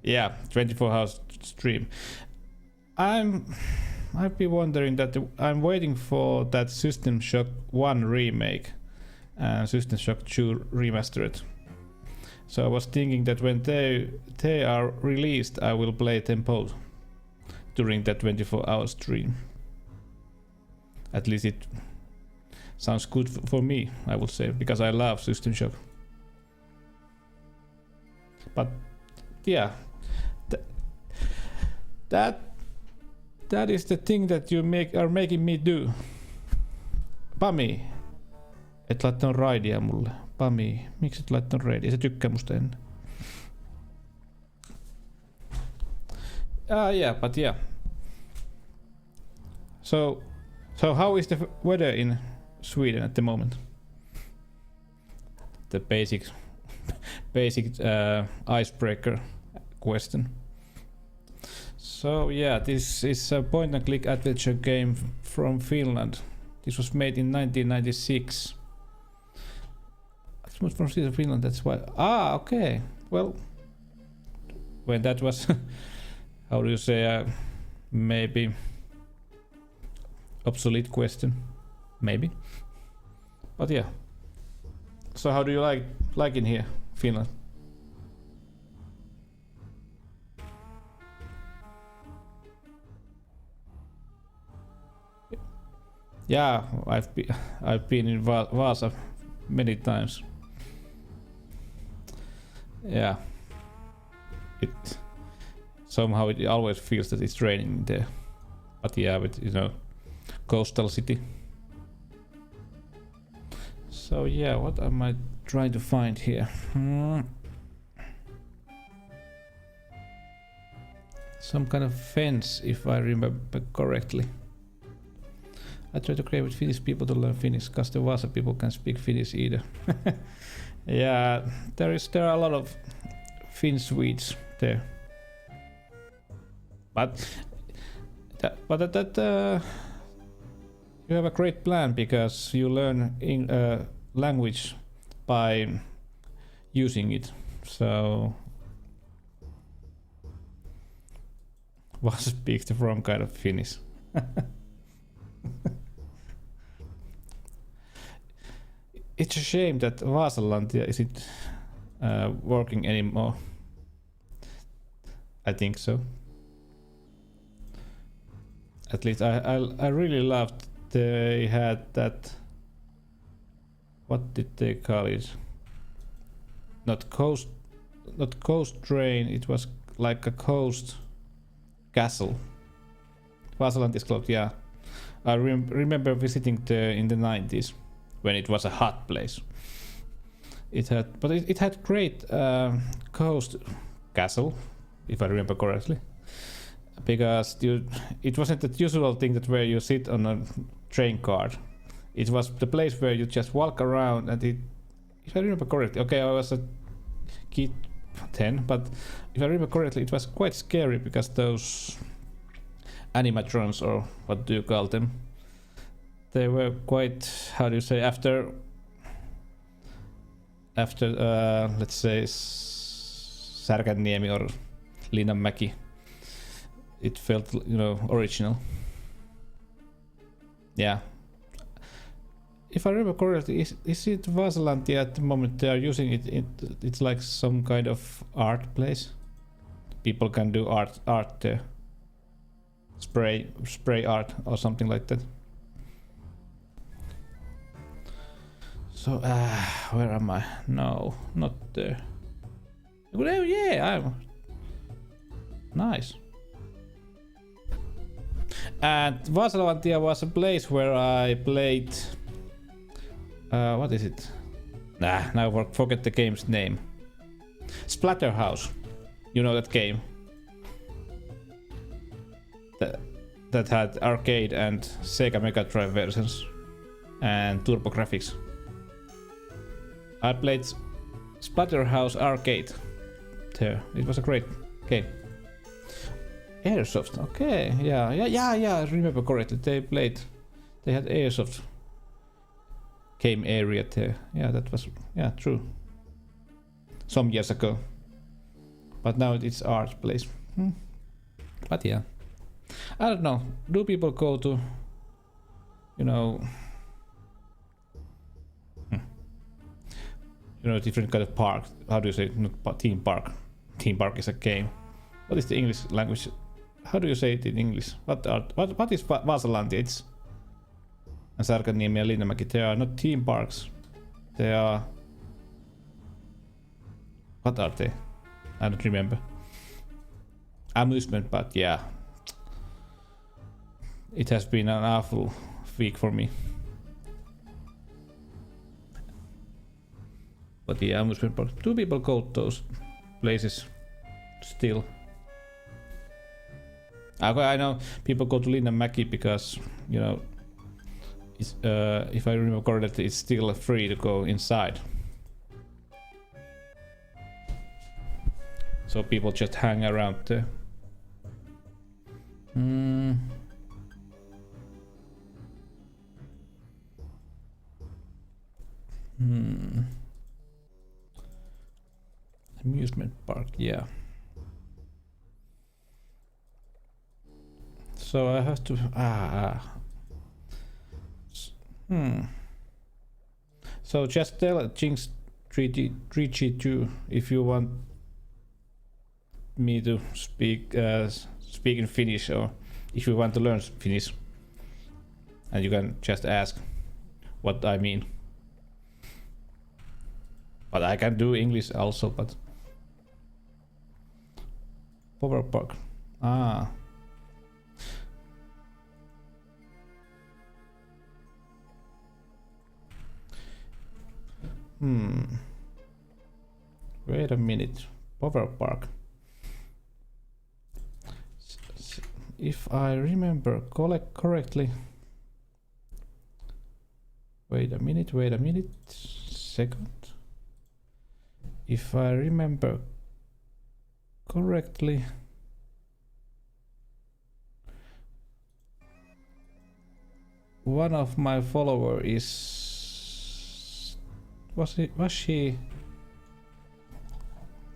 Yeah, 24-hour stream. I've been wondering that I'm waiting for that System Shock 1 remake and System Shock 2 remastered. So I was thinking that when they are released, I will play them both during that 24-hour stream. At least it sounds good for me, I would say, because I love System Shock. But yeah, that is the thing that you are making me do. Pami, et laittanut raidia mulle. Pami, miksi et laittanut raidia? Se tykkää musta ennen. Yeah, but yeah. So how is the weather in Sweden at the moment? The basic icebreaker question. So yeah, this is a point-and-click adventure game from Finland. This was made in 1996. It was from Finland, that's why. Okay. Well, when that was, how do you say, maybe obsolete question, maybe. But yeah. So how do you like in here, Finland? Yeah, I've been in Vaasa many times. Yeah, it always feels that it's raining there. But yeah, with coastal city. So yeah, what am I trying to find here? Some kind of fence, if I remember correctly. I try to create with Finnish people to learn Finnish, cause the Vaasa people can't speak Finnish either. Yeah, there are a lot of Finn Swedes there. But you have a great plan, because you learn language by using it. So Vasa speaks the wrong kind of Finnish. It's a shame that Vasalandia isn't working anymore. I think so. At least I really loved they had that. What did they call it? Not coast train. It was like a coast castle. Vasaland is called, yeah. I remember visiting there in the 90s when it was a hot place. It had great coast castle, if I remember correctly, because it wasn't the usual thing that where you sit on a train car. It was the place where you just walk around, and if I remember correctly, okay, I was a kid then, but if I remember correctly, it was quite scary because those animatrons, or what do you call them, they were quite, how do you say, after let's say Särkänniemi or Linnanmäki, it felt, original. Yeah. If I remember correctly, is it Vasalandia at the moment they are using it? It's like some kind of art place. People can do art there. Spray art or something like that. So, where am I? No, not there. Well, yeah, I'm nice. And Vasalandia was a place where I played. What is it? Now I forget the game's name. Splatterhouse. You know that game? That had arcade and Sega Mega Drive versions and TurboGrafx. I played Splatterhouse arcade there. It was a great game. Airsoft. Okay, yeah. I remember correctly. They had Airsoft game area there. Yeah, that was true. Some years ago. But now it's art place. But yeah. I don't know. Do people go to different kind of park? How do you say it? Not theme park. Theme park is a game. What is the English language? How do you say it in English? What is Vasalandia? It's and Särkänniemi and Linnanmäki. They are not theme parks. They are. What are they? I don't remember. Amusement park, yeah. It has been an awful week for me. But the amusement park. Do people go to those places still? I know people go to Linnanmäki because it's, if I remember correctly, it's still free to go inside. So people just hang around there. Amusement park, yeah. So I have to So just tell Jinx 3G2 if you want me to speak in Finnish, or if you want to learn Finnish, and you can just ask what I mean. But I can do English also, but Power Park. Wait a minute. Power Park. If I remember correctly. Wait a minute. Second. If I remember correctly. One of my followers is. Was she?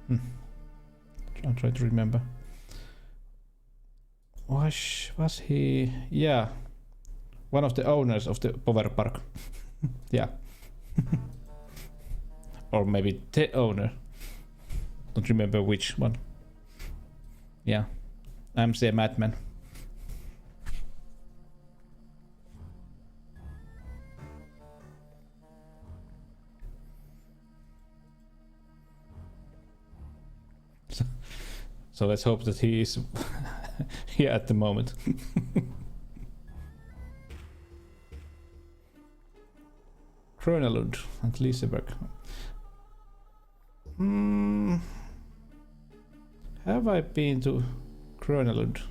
I'm trying to remember. Was he? Yeah, one of the owners of the power park. Yeah. Or maybe the owner. Don't remember which one. Yeah, I'm the madman. So let's hope that he is here at the moment. Kronelund and Liseberg. Have I been to Kronelund?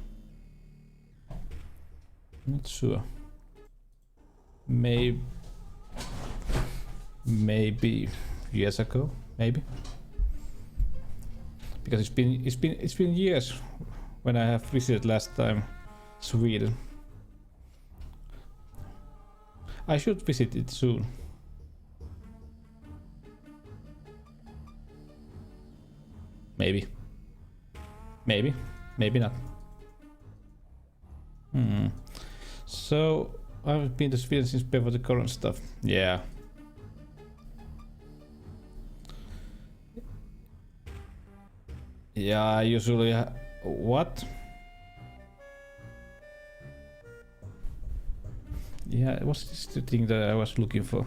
Not sure. Maybe years ago, maybe. Because it's been years when I have visited last time Sweden. I should visit it soon. Maybe not. So I've been to Sweden since before the current stuff. Yeah. Yeah, I usually what? Yeah, what's this the thing that I was looking for?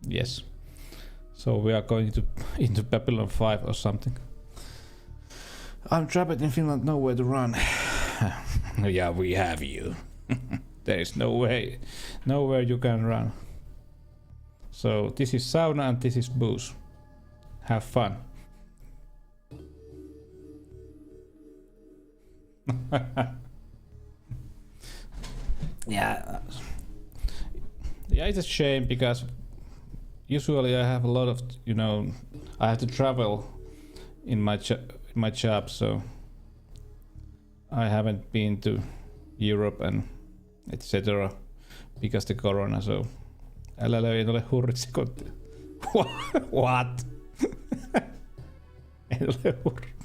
Yes. So we are going into Babylon 5 or something. I'm trapped in Finland, nowhere to run. Yeah, we have you. There is nowhere you can run. So this is sauna and this is booze. Have fun. Yeah, it's a shame because usually I have a lot of, I have to travel in my job, so I haven't been to Europe and etc. because the corona, so älä löi ole hurrit kotiin. What? Ei ole hurrit.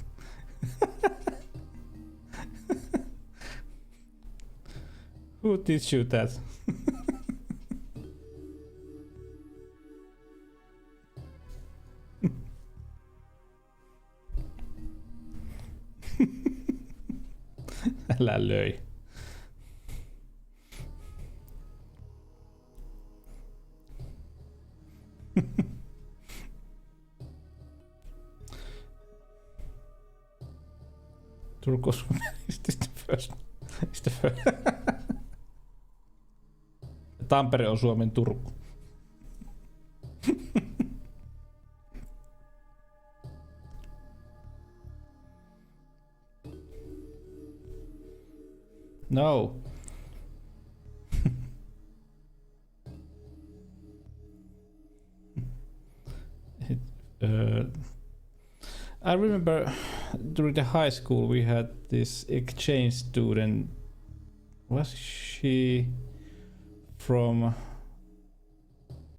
Who teach you that? Älä löi. Turku is the first. Tampere on Suomen Turku. No. I remember during the high school we had this exchange student. Was she from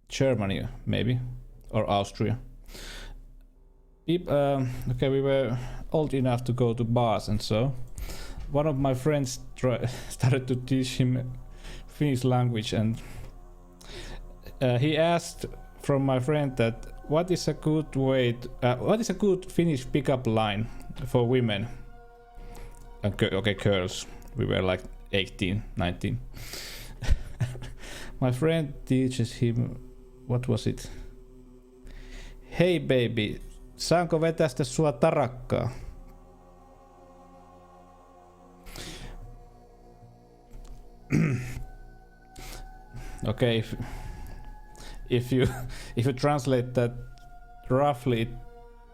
Germany, maybe, or Austria? Okay, we were old enough to go to bars, and so one of my friends started to teach him Finnish language, and he asked from my friend that what is a good Finnish pickup line for women? Okay, girls. We were like 18, 19. My friend teaches him, what was it? Hey baby, saanko vetästä sua tarakkaa? Okay, if you translate that roughly,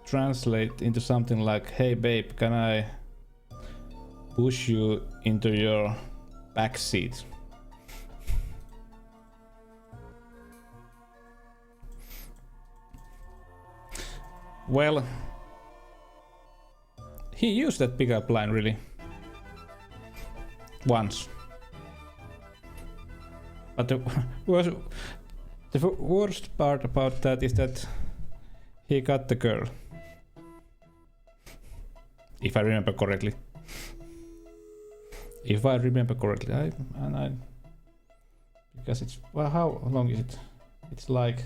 translate into something like, hey babe, can I push you into your back seat? Well, he used that pickup line really once. But the worst part about that is that He got the girl. If I remember correctly. Because it's, well, how long is it? It's like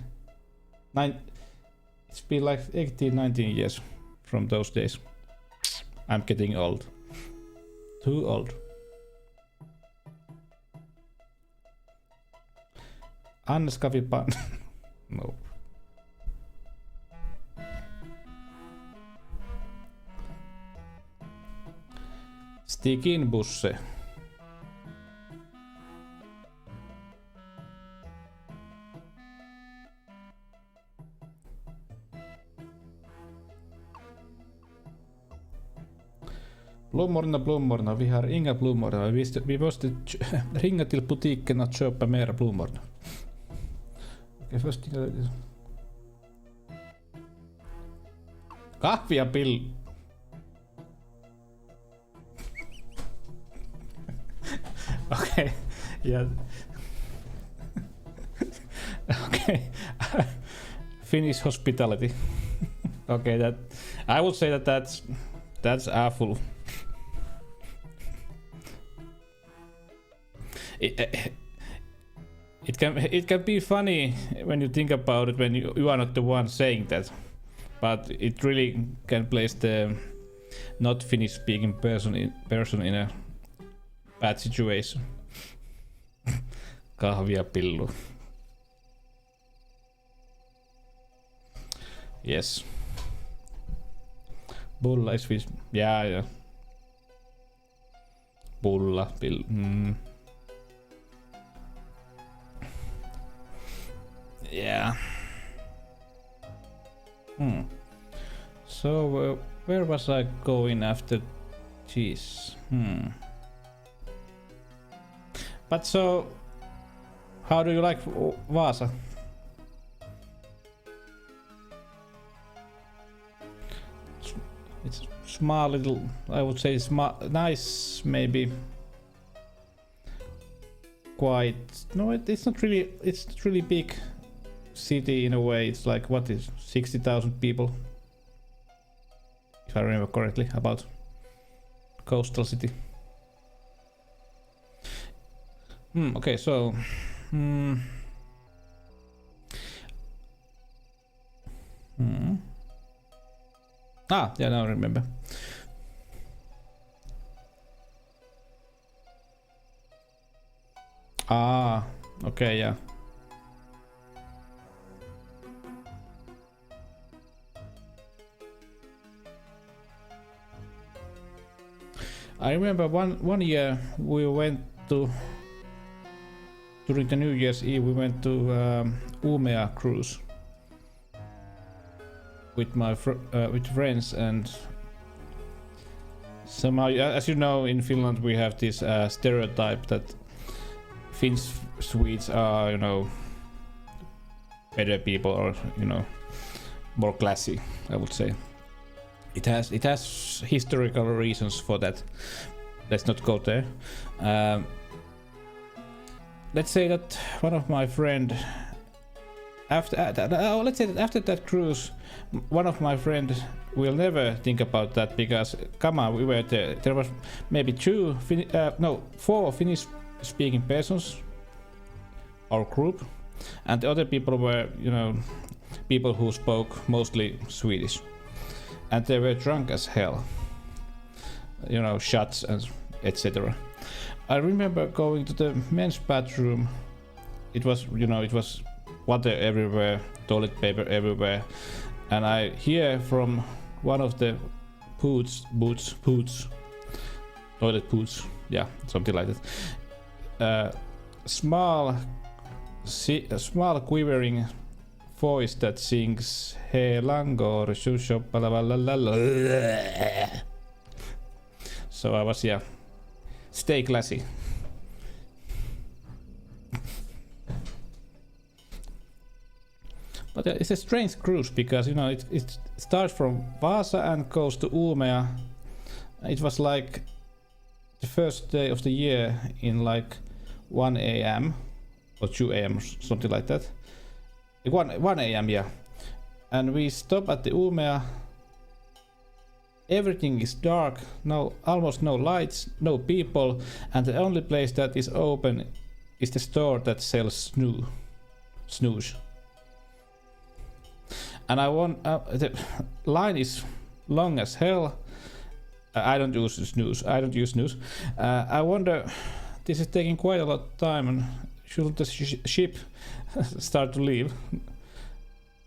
it's been like 18, 19 years from those days. I'm getting old. Too old. Anskavipan. No. Stikin busse. Blommorna, vi har inga blommor. Vi måste ringa till butiken att köpa mera blommor. Okej, först kahvia pill. Okej, ja. Okej. Finnish hospitality. Okay, that I would say that's awful. It can be funny when you think about it when you are not the one saying that, but it really can place the not Finnish speaking person in a bad situation. Kahvia pillu. Yes. Bulla is fish. Yeah. Bulla pillu. Yeah. So where was I going after cheese? But so, how do you like Vaasa? It's small little, I would say small, nice maybe. Quite, no, it's not really big city in a way. It's like, what is 60,000 people, if I remember correctly, about coastal city. Okay, so yeah, now I remember. Okay, yeah. I remember one year we went to, during the New Year's Eve, we went to Umea cruise with my with friends, and somehow, as you know, in Finland we have this stereotype that Finns Swedes are, you know, better people, or, you know, more classy, I would say. It has historical reasons for that. Let's not go there. Let's say that one of my friend, after that cruise, one of my friends will never think about that, because come on, we were there. There was maybe 4 Finnish-speaking persons, our group, and the other people were, you know, people who spoke mostly Swedish, and they were drunk as hell. You know, shots and etc. I remember going to the men's bathroom. It was, you know, it was water everywhere, toilet paper everywhere, and I hear from one of the toilet poots, yeah, something like that. Small quivering voice that sings "Hey Langor shusho palavalala." So I was, yeah, stay classy. But it's a strange cruise, because, you know, it starts from Vaasa and goes to Umeå. It was like the first day of the year in like 1 a.m. or 2 a.m. something like that. 1 a.m. yeah. And we stop at the Umea. Everything is dark, almost no lights, no people, and the only place that is open is the store that sells snooze. And I want the line is long as hell. I don't use snooze. I wonder, this is taking quite a lot of time, and should the ship start to leave?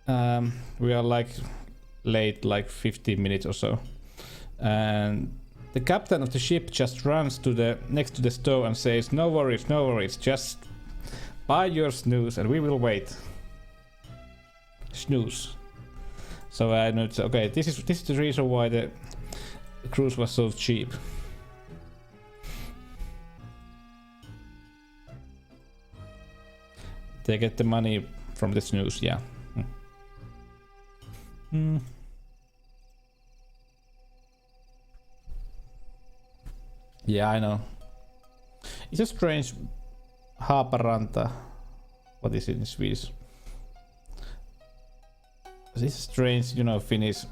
We are like late, like 15 minutes or so. And the captain of the ship just runs to the next to the store and says, no worries, just buy your snooze and we will wait. Snooze. So I know it's okay. This is the reason why the cruise was so cheap. They get the money from the snooze, yeah. Yeah, I know. It's a strange Haaparanta. What is it in Swedish? It's strange, you know, Finnish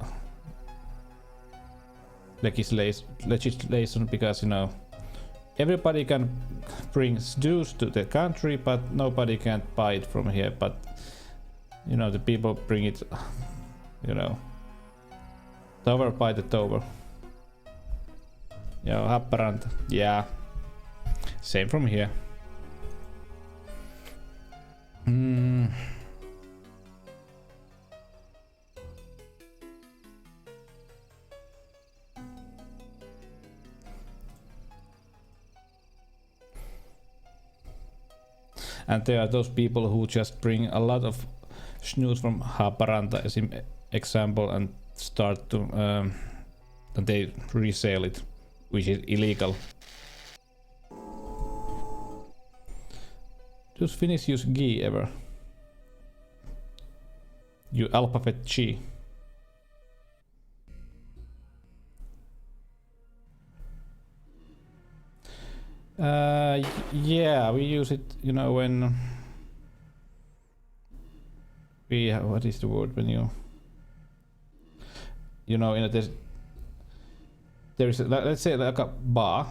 legislation because, you know, everybody can bring snooze to the country, but nobody can buy it from here. But, you know, the people bring it, you know, tower by the tower. Joo, Haaparanta. Yeah. Same from here. And there are those people who just bring a lot of snooze from Haaparanta as an example and start to and they resell it, which is illegal. Does Finnish use G ever? You alphabet G. Yeah, we use it, you know, when we what is the word when you know, in a there is let's say like a bar,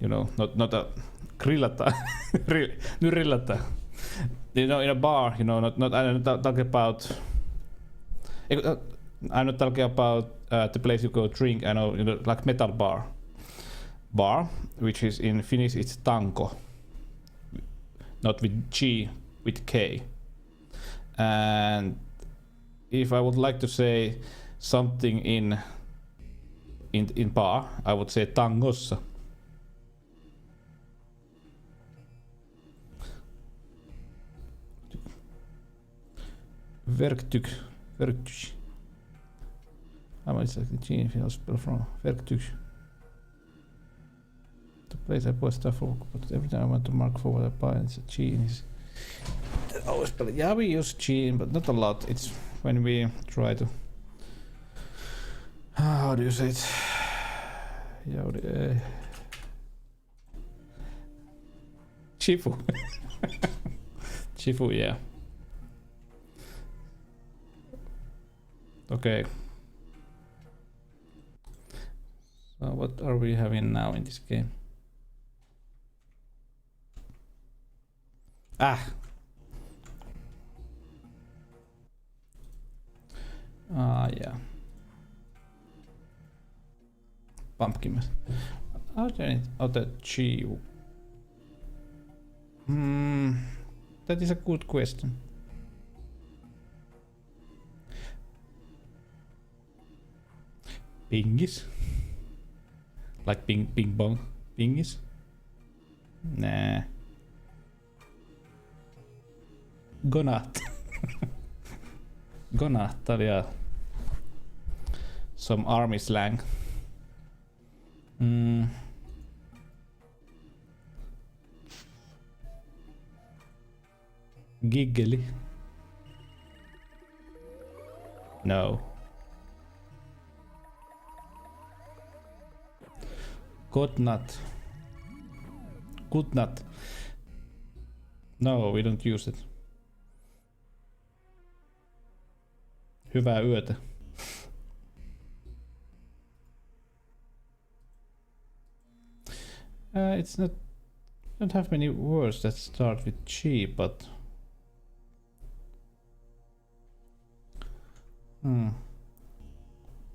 you know, not a grillata, grillata. You know, in a bar, you know, not I'm not talking about. I'm not talking about the place you go drink. I know, you know, like metal bar, which is in Finnish it's tanko, not with G, with K. And if I would like to say something in bar, I would say tangossa. Verktyg. How much is the G spell from verktyg? The place I bought stuff for, but every time I want to mark for what I buy, it's a G. Always spell it. Yeah, we use G, but not a lot. It's when we try to. How do you say it? Chifu. Chifu, yeah. Okay. So what are we having now in this game? Yeah. Pumpkin mess. Are there any other G? That is a good question. Pingis? Like ping pong? Pingis? Nah. Gonat. Gonat, yeah. Some army slang. Giggly. No. Godnut. Goodnut. No, we don't use it. Hyvää yötä. It's not. Don't have many words that start with G, but.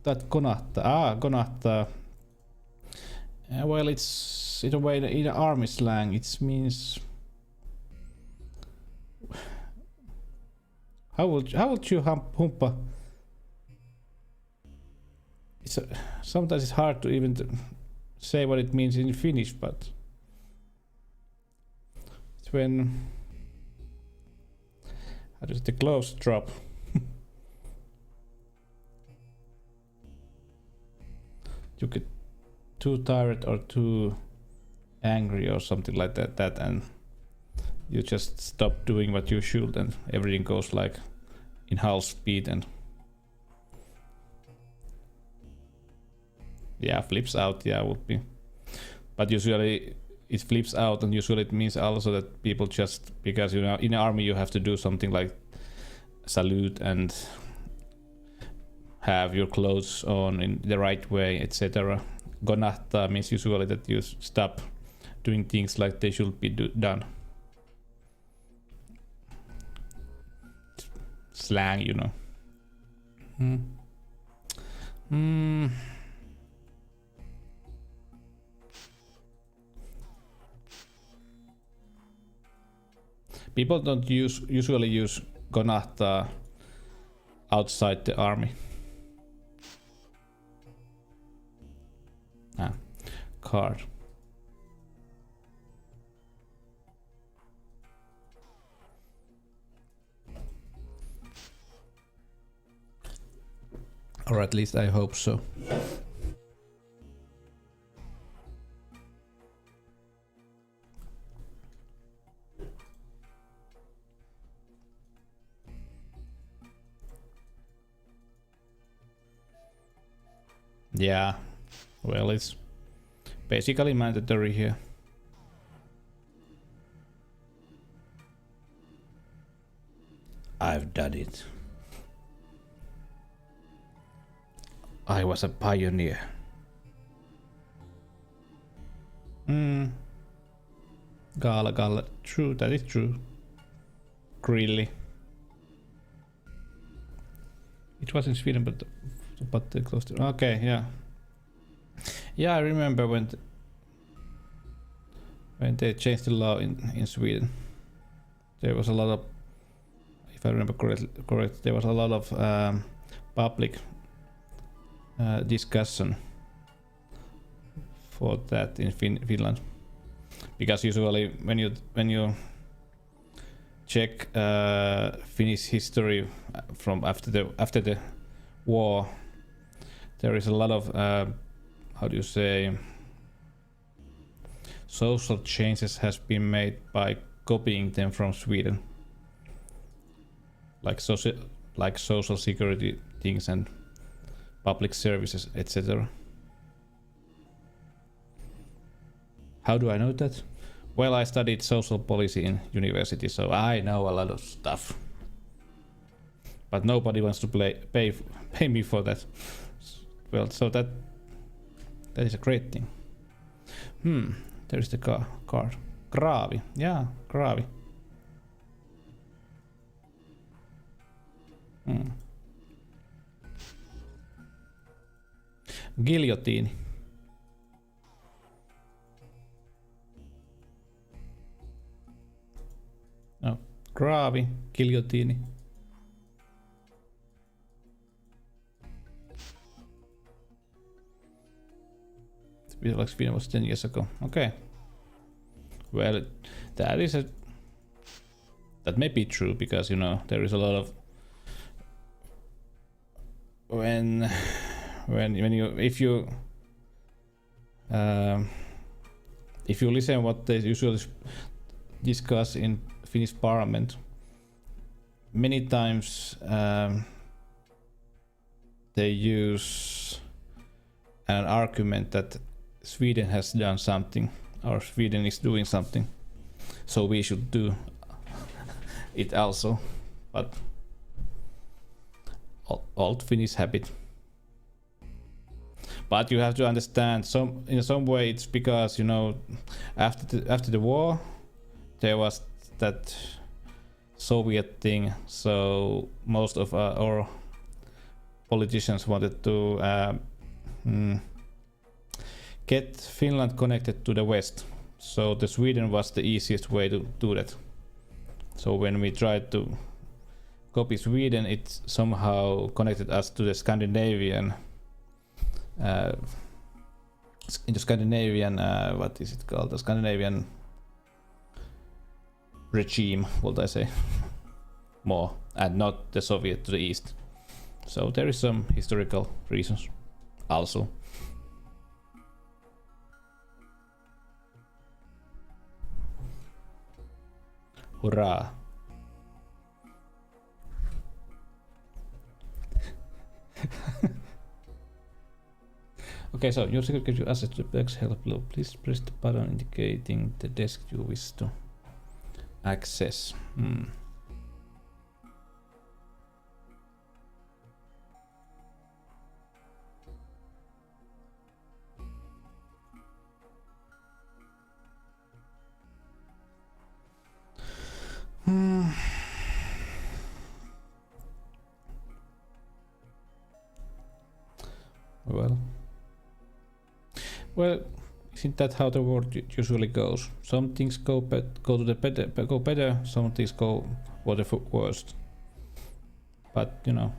That konahtaa. Konahtaa. Well, it's in a way in army slang. It means. How would you humpa? Sometimes it's hard to even say what it means in Finnish, but it's when how does the gloves drop? You get too tired or too angry or something like that, and you just stop doing what you should, and everything goes like in half speed, and yeah, flips out. Yeah, would be, but usually it flips out, and usually it means also that people just, because you know in the army you have to do something like salute and have your clothes on in the right way, etc. Gonahtaa means usually that you stop doing things like they should be done. Slang, you know. People don't usually use gonahtaa outside the army. Card. Or at least I hope so. Yeah, well, it's basically mandatory here. I've done it. I was a pioneer. Gala. True, that is true. Really. It was in Sweden, but they closed it. Okay, yeah. Yeah, I remember when they changed the law in Sweden. There was a lot of, if I remember correctly, there was a lot of public discussion for that in Finland, because usually when you check Finnish history from after the war, there is a lot of how do you say, social changes has been made by copying them from Sweden, like social security things and public services, etc. How do I know that? Well, I studied social policy in university, so I know a lot of stuff. But nobody wants to pay me for that. Well, so that is a great thing. There is the card. Graavi. Yeah, graavi. Giljotiini. No, graavi, giljotiini. Like Sweden was 10 years ago. Okay. Well, that may be true, because you know there is a lot of if you listen what they usually discuss in Finnish parliament, many times they use an argument that Sweden has done something, or Sweden is doing something, so we should do it also. But old Finnish habit. But you have to understand, in some way it's because, you know, after the war there was that Soviet thing, so most of our politicians wanted to get Finland connected to the West. So the Sweden was the easiest way to do that. So when we tried to copy Sweden, it somehow connected us to the Scandinavian what is it called? The Scandinavian regime, what I say, more, and not the Soviet to the east. So there is some historical reasons also. Hurrah! Okay, so your secret gives you access to the back's help below. Please press the button indicating the desk you wish to access. Well, isn't that how the world usually goes? Some things go better, some things go for the worst. But you know,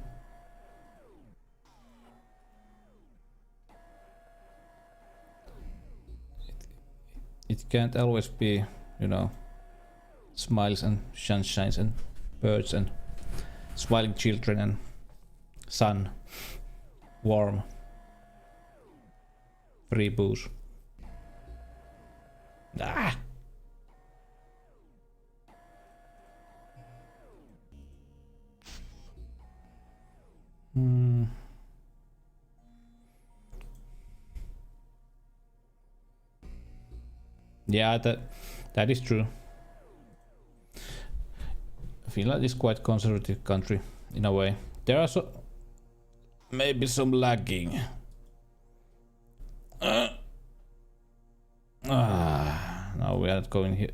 it can't always be, you know, smiles and sunshines and birds and smiling children and sun, warm, free booze. Ah! Yeah, that is true. Finland is quite conservative country in a way. There are maybe some lagging. No, we are not going here.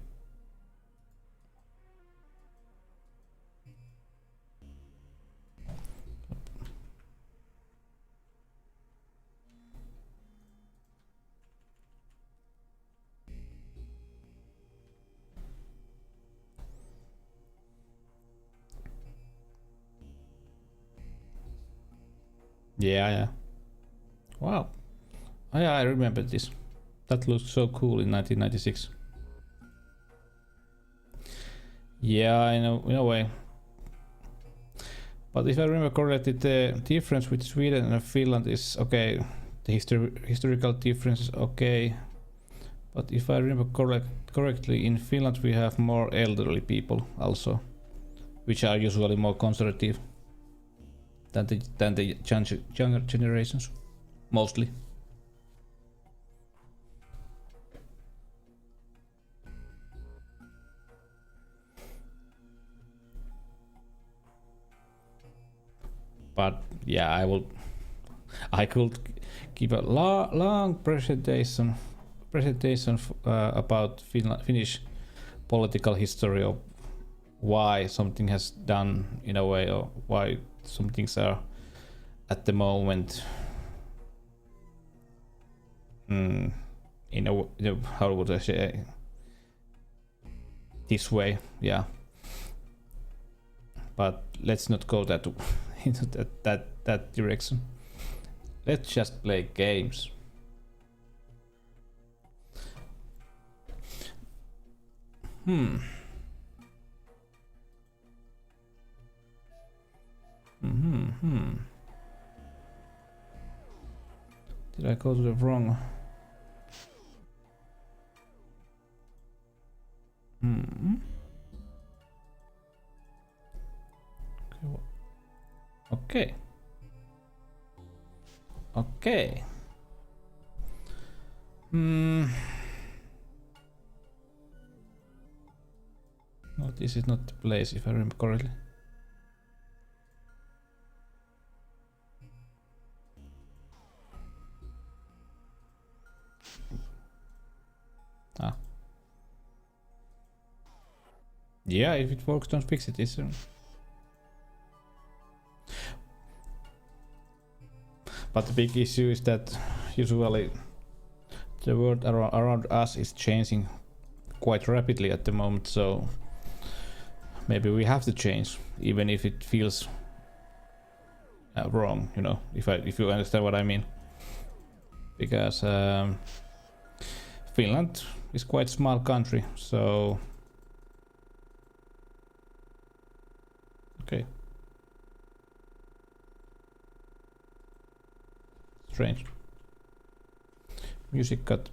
Yeah. Wow. Oh, yeah, I remember this. That looked so cool in 1996. Yeah, I know, in a way. But if I remember correctly, the difference with Sweden and Finland is okay. The historical difference is okay. But if I remember correctly, in Finland we have more elderly people also, which are usually more conservative than the younger generations, mostly. But yeah, I could give a long presentation about Finnish political history, of why something has done in a way, or why some things are at the moment in a how would I say, this way, yeah. But let's not go into that direction. Let's just play games. Did I go to the wrong? Okay. No, this is not the place if I remember correctly. Yeah, if it works, don't fix it. It's but the big issue is that usually the world around us is changing quite rapidly at the moment, so maybe we have to change, even if it feels wrong, you know, if you understand what I mean. Because Finland is quite small country, so okay. Strange. Music cut.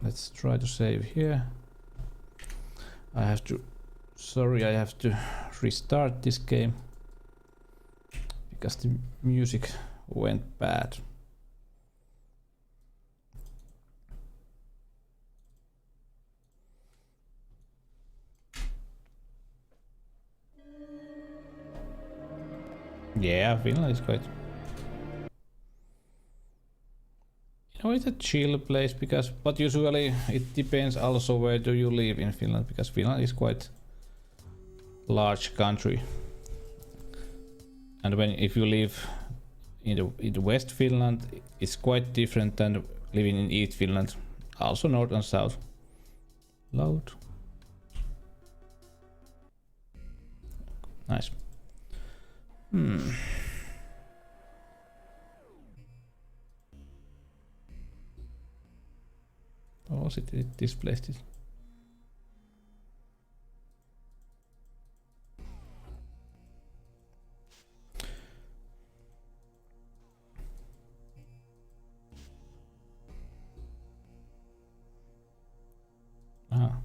Let's try to save here. I have to restart this game because the music went bad. Yeah, Finland is quite. You know, it's a chill place because, but usually it depends also where do you live in Finland, because Finland is quite large country, and if you live in the West Finland, it's quite different than living in East Finland, also North and South. Load. Nice. Oh, it displaced it. Ah.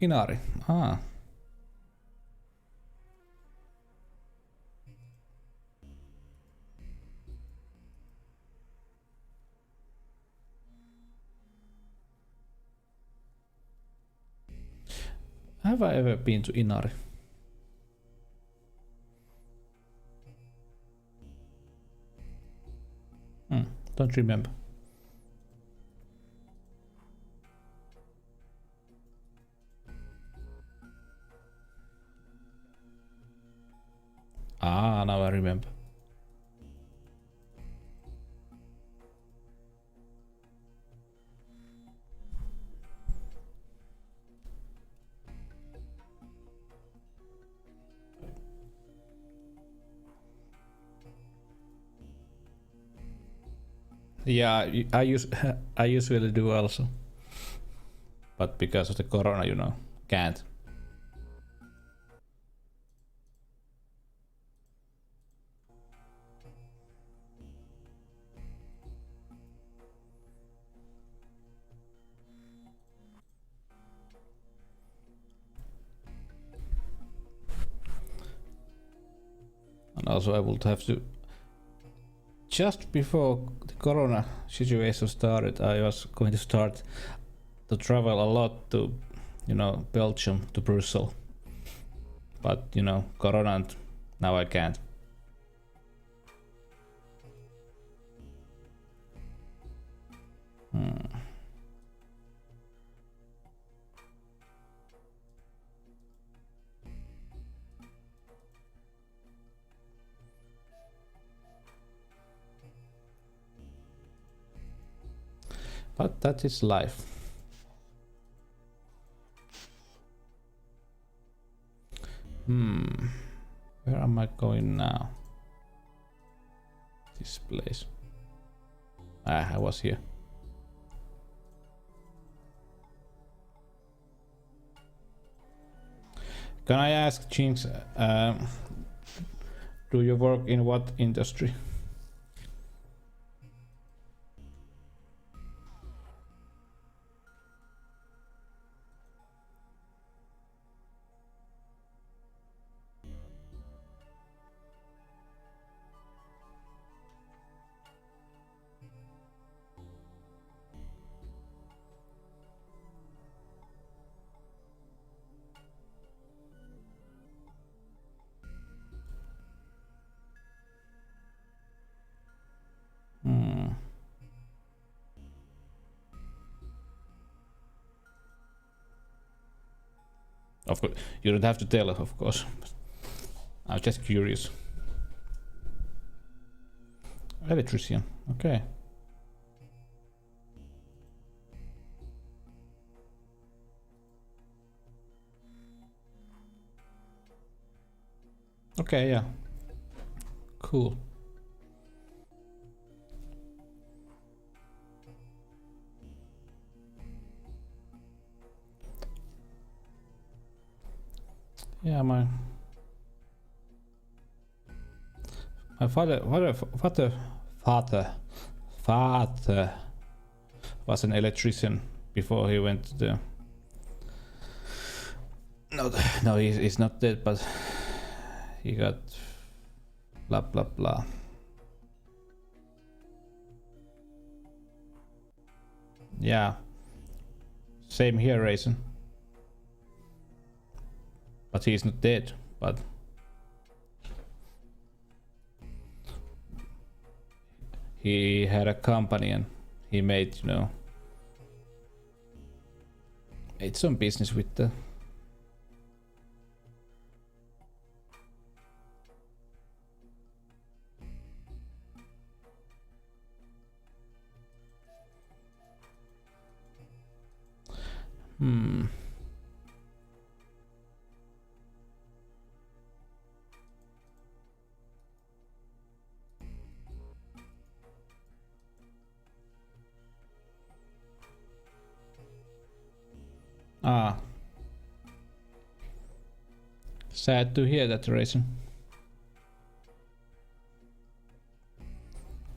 Inari. Ah. Have I ever been to Inari? Don't remember. Ah, now I remember. Yeah, I usually do also, but because of the corona, you know, can't. And also I would have to, just before the corona situation started, I was going to start to travel a lot to, you know, Belgium, to Brussels. But, you know, corona, and now I can't. But that is life. Where am I going now? This place. Ah, I was here. Can I ask, Jinx, do you work in what industry? Of course, you don't have to tell, of course. I'm just curious. Electrician, okay. Okay, yeah. Cool. Yeah, my father was an electrician before he went to the. No, he's not dead, but he got blah blah blah. Yeah, same here, Raisin. But he's not dead, but he had a company and he made, made some business with the. Ah. Sad to hear that, Raisin.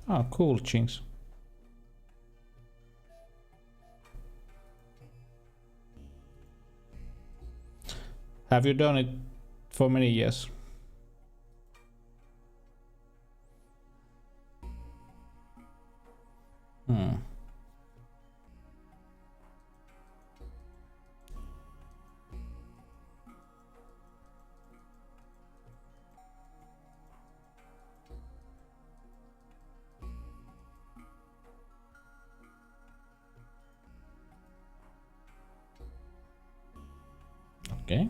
Ah, cool, Jinx. Have you done it for many years? Okay.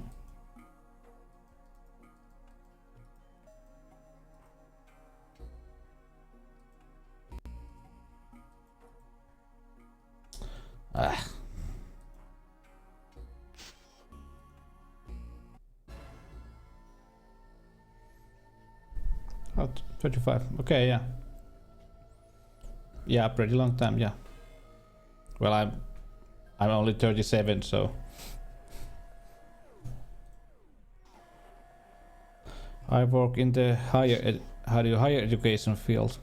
Ah. Oh, 25. Okay, yeah. Yeah, pretty long time, yeah. Well, I'm only 37, so I work in the higher education field.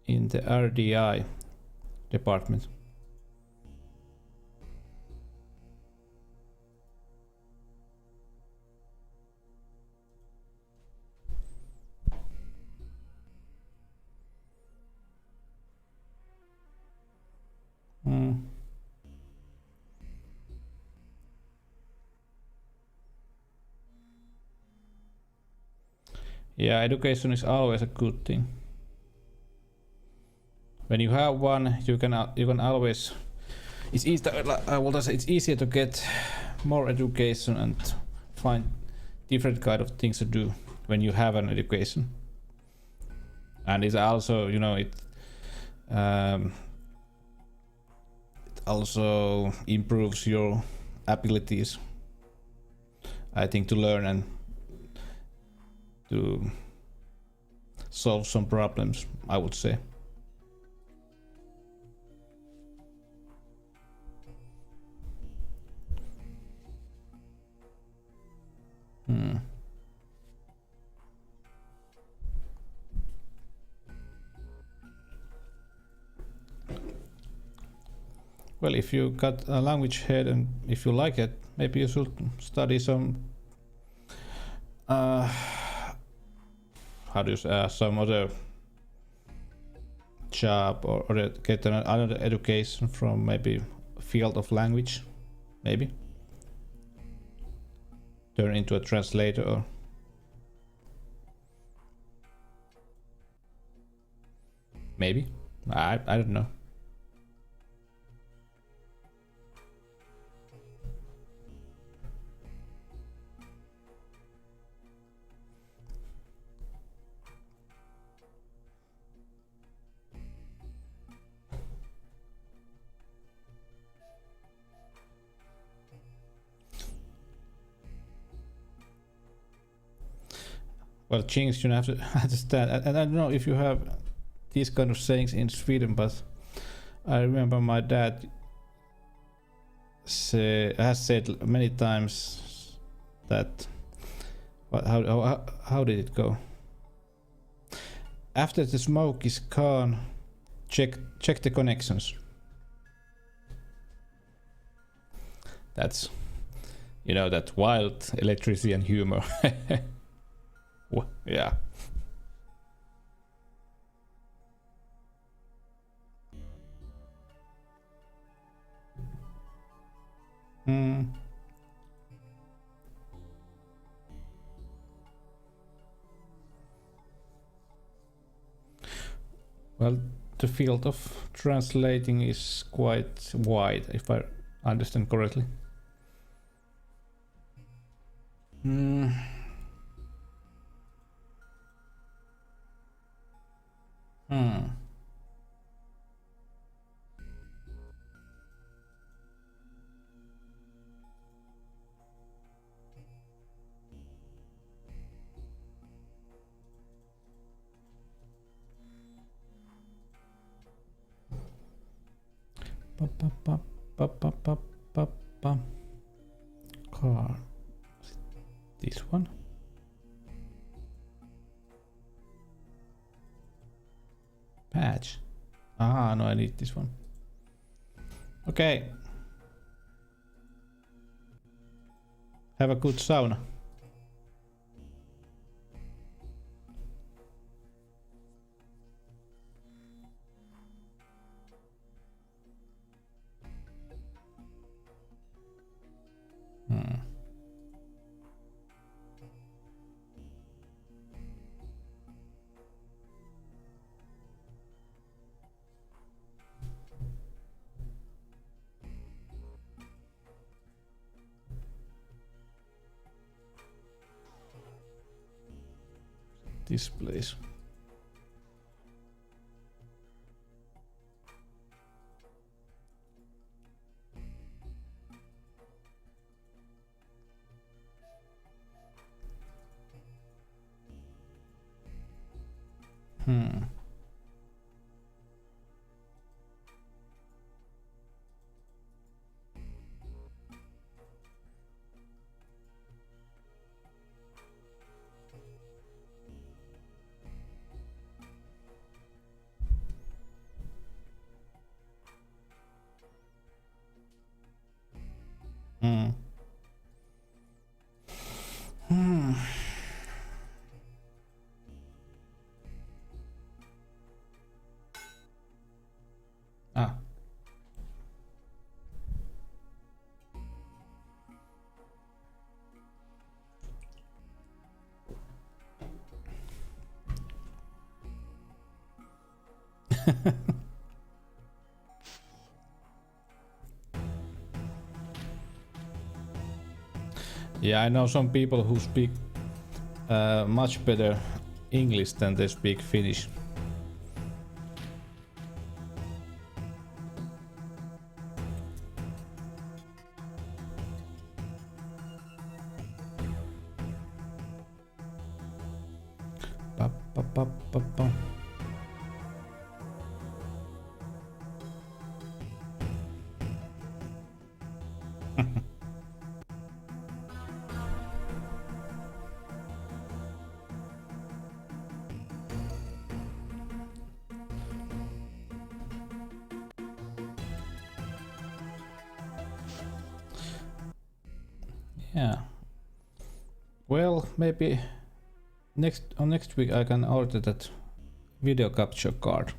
In the RDI department. Yeah, education is always a good thing. When you have one, you can always. It's easier to get more education and find different kind of things to do when you have an education. And it's also, it also improves your abilities, I think, to learn and to solve some problems, I would say. Well, if you got a language head and if you like it, maybe you should study some some other job or get another education from maybe field of language, maybe turn into a translator or Maybe. I don't know. Well, Jinx, you have to understand, and I don't know if you have these kind of sayings in Sweden, but I remember my dad has said many times that, how did it go? After the smoke is gone, check the connections. That's, you know, that wild electricity and humor. Yeah. Well, the field of translating is quite wide, if I understand correctly. Car. This one. Patch. Ah, no, I need this one. Okay. Have a good sauna. Displays. Ah. Yeah, I know some people who speak much better English than they speak Finnish. Yeah. Well, maybe next week I can order that video capture card.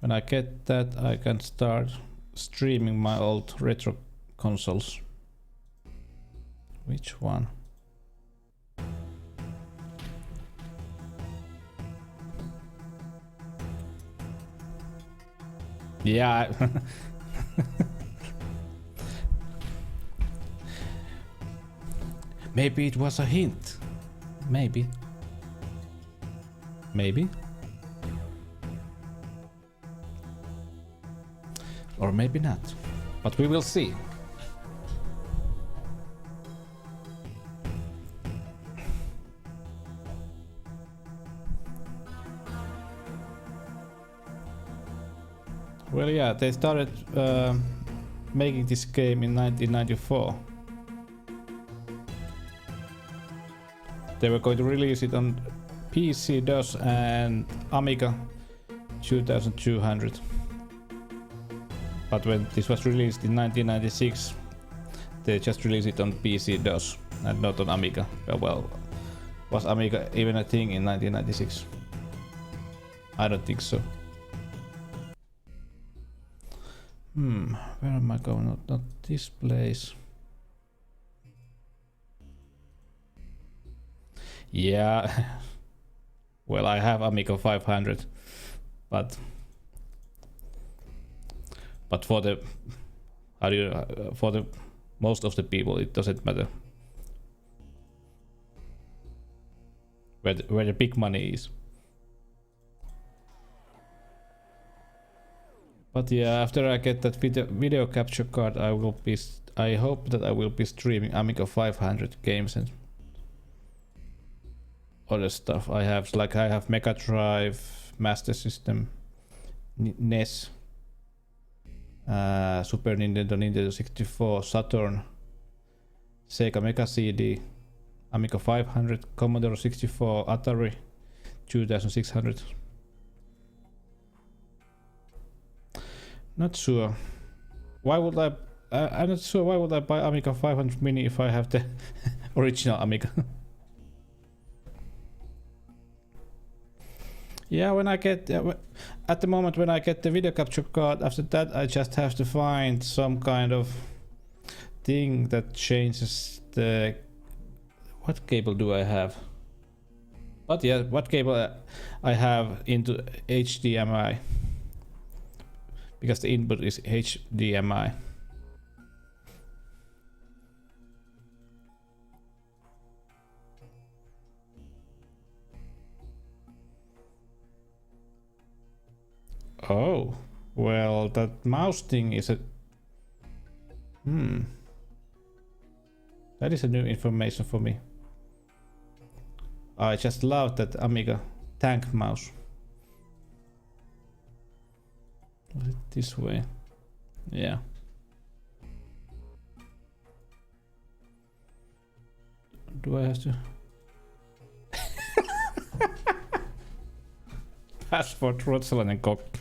When I get that, I can start streaming my old retro consoles. Which one? Yeah. Maybe it was a hint. Maybe. Maybe. Or maybe not. But we will see. Well, yeah, they started making this game in 1994. They were going to release it on PC, DOS and Amiga 2200. But when this was released in 1996, they just released it on PC, DOS and not on Amiga. Well, was Amiga even a thing in 1996? I don't think so. Where am I going? Not this place. Yeah. Well, I have Amiga 500, but for the for the most of the people it doesn't matter where the big money is. But yeah, after I get that video capture card, I hope that I will be streaming Amiga 500 games and other stuff. I have Mega Drive, Master System, NES, Super Nintendo, Nintendo 64, Saturn, Sega Mega CD, Amiga 500, Commodore 64, Atari 2600. Not sure. Why would I? I'm not sure why would I buy Amiga 500 Mini if I have the original Amiga. Yeah, when I get at the moment when I get the video capture card, after that I just have to find some kind of thing that changes the. What cable do I have? But yeah, what cable I have into HDMI? Because the input is HDMI. Oh, well, that mouse thing is a... That is a new information for me. I just love that Amiga tank mouse. Was it this way? Yeah. Do I have to... Password ruotsalainen kokki.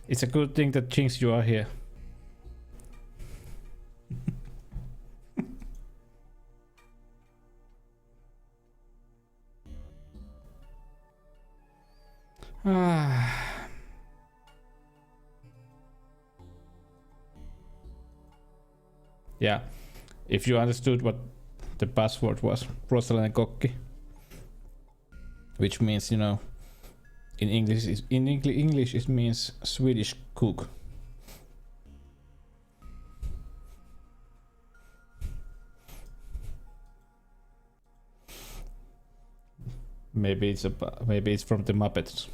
It's a good thing that Jinx, you are here. Yeah, if you understood what the password was, ruotsalainen kokki, which means, you know, in English it means Swedish cook. Maybe it's from the Muppets.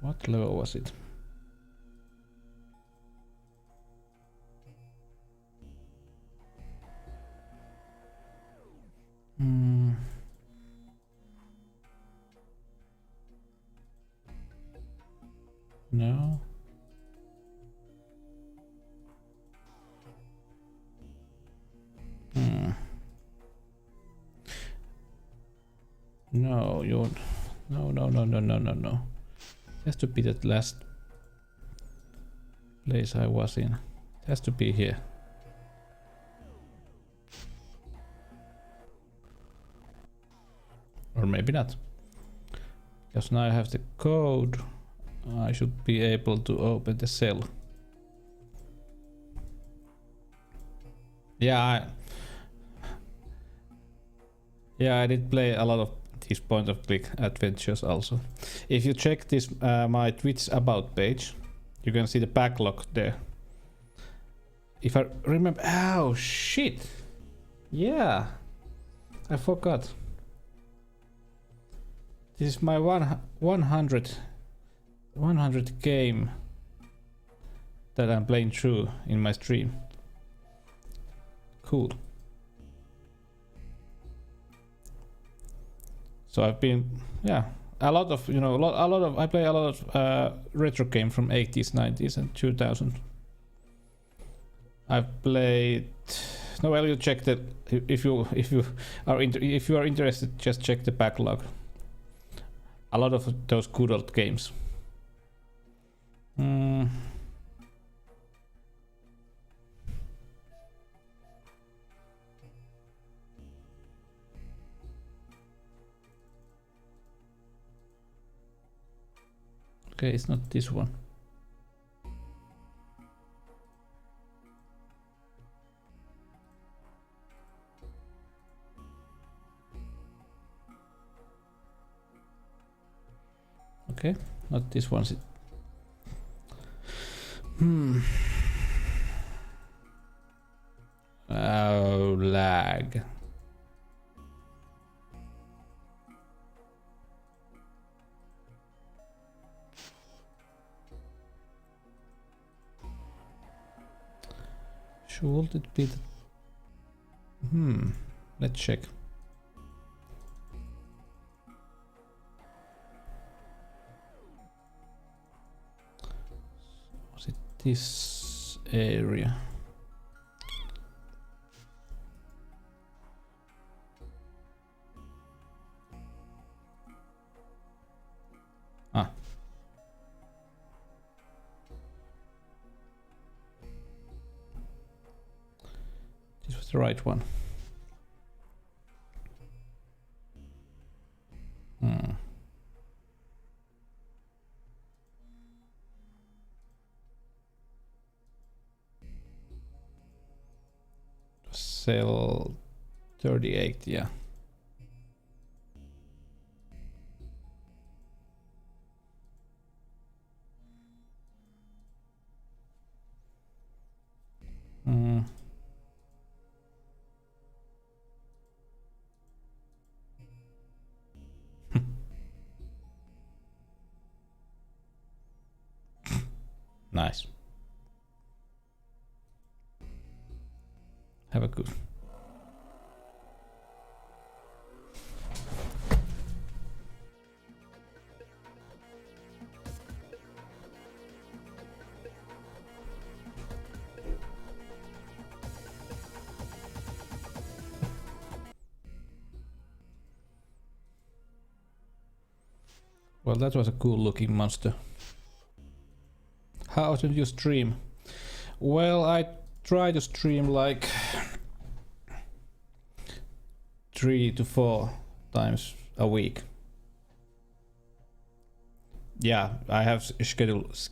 What level was it? No. No, you. No. It has to be that last place I was in. It has to be here. Or maybe not. Because now I have the code. I should be able to open the cell. Yeah, I did play a lot of these point-of-click adventures also. If you check this my Twitch about page, you can see the backlog there. If I remember, oh shit! Yeah, I forgot. This is my 100 game that I'm playing through in my stream. Cool. So I've been, yeah, a lot of, you know, I play a lot of retro game from 80s, 90s, and 2000. I've played. No, well, you check that if you are interested, just check the backlog. A lot of those good old games. Okay, it's not this one. Okay, not this one. Oh, lag. Should it be the... Let's check. Was it this area? Ah. This was the right one. Cell 38, yeah. Nice. Have a good. Well, that was a cool looking monster. How often do you stream? Well, I try to stream like 3 to 4 times a week. Yeah, I have schedules.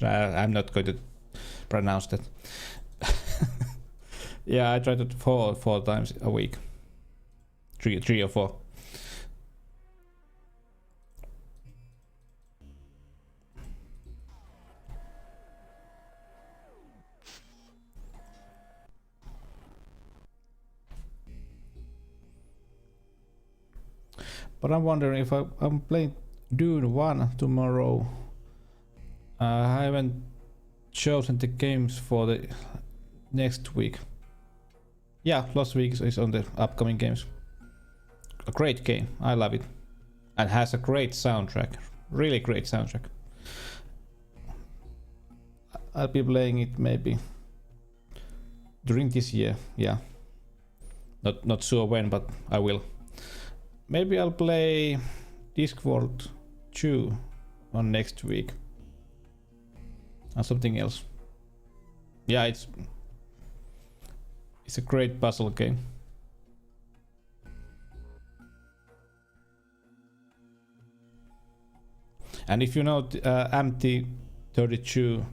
I'm not going to pronounce that. Yeah, I try to 4 times a week. 3 or 4. But I'm wondering if I'm playing Dune 1 tomorrow. I haven't chosen the games for the next week. Yeah, last week is on the upcoming games. A great game, I love it. And has a great soundtrack. Really great soundtrack. I'll be playing it maybe during this year, yeah. Not sure when, but I will. Maybe I'll play Discworld 2 on next week. Or something else. Yeah, it's a great puzzle game. And if you know MT32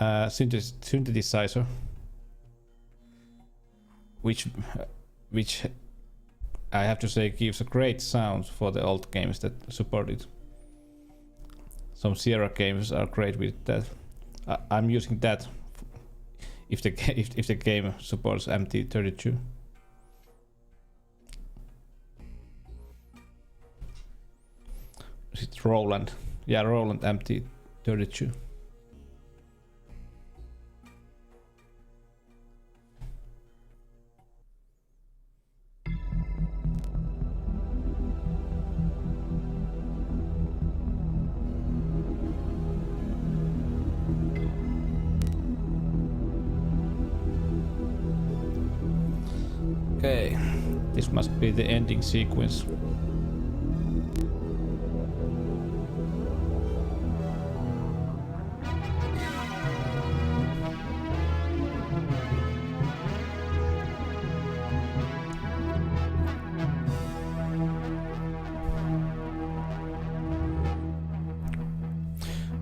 synthesizer, which I have to say gives a great sound for the old games that support it. Some Sierra games are great with that. I'm using that if the game supports MT32. Is it Roland? Yeah, Roland MT32. Okay, this must be the ending sequence.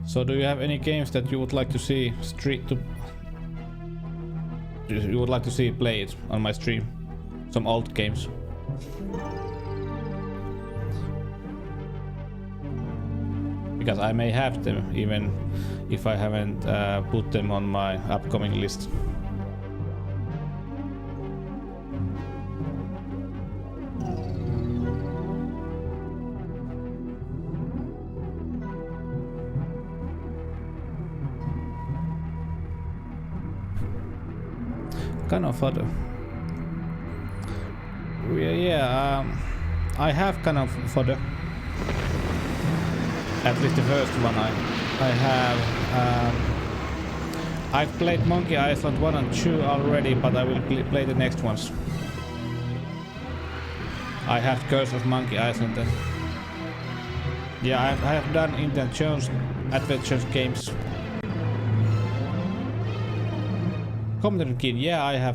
So do you have any games that you would like to see played on my stream? Some old games. Because I may have them even if I haven't put them on my upcoming list. Kind of fodder. Yeah, I have kind of fodder. At least the first one I have. I've played Monkey Island 1 and 2 already, but I will play the next ones. I have Curse of Monkey Island then. Yeah, I have done Indiana Jones Adventures games. Commander Keen, yeah,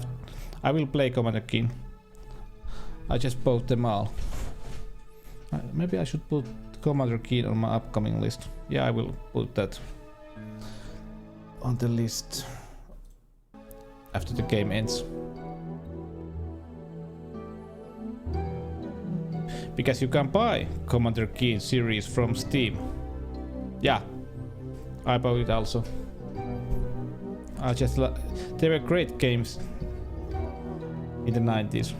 I will play Commander Keen. I just bought them all. Maybe I should put Commander Keen on my upcoming list. Yeah, I will put that on the list after the game ends. Because you can buy Commander Keen series from Steam. Yeah, I bought it also. They were great games in the 90s.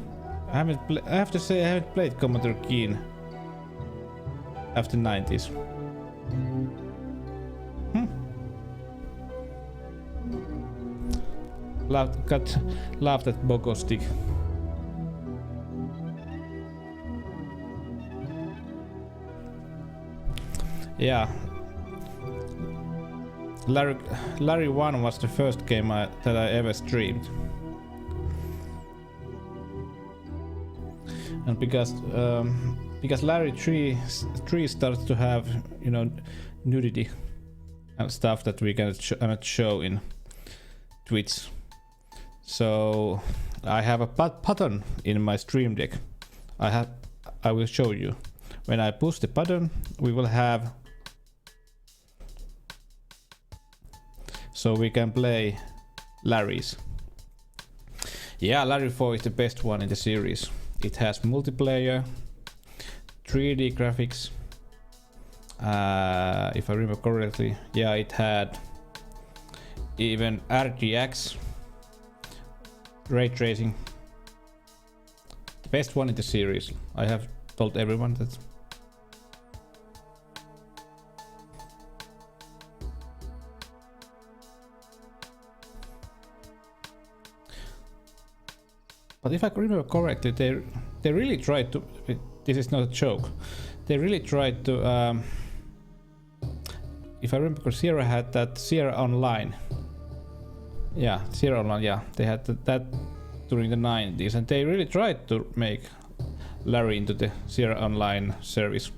I have to say I haven't played Commander Keen after 90s. Laughed at Bogo Stick. Yeah. Larry 1 was the first game that I ever streamed. And because Larry 3 starts to have, you know, nudity and stuff that we cannot show in Twitch. So I have a button in my Stream Deck. I will show you. When I push the button, we will have, so we can play Larry's. Yeah, Larry 4 is the best one in the series. It has multiplayer, 3D graphics. If I remember correctly, yeah, it had even RGX, ray tracing. The best one in the series. I have told everyone that. But if I remember correctly, they really tried to. This is not a joke. They really tried to. If I remember, Sierra had that Sierra Online. Yeah, Sierra Online. Yeah, they had that during the 90s, and they really tried to make Larry into the Sierra Online service.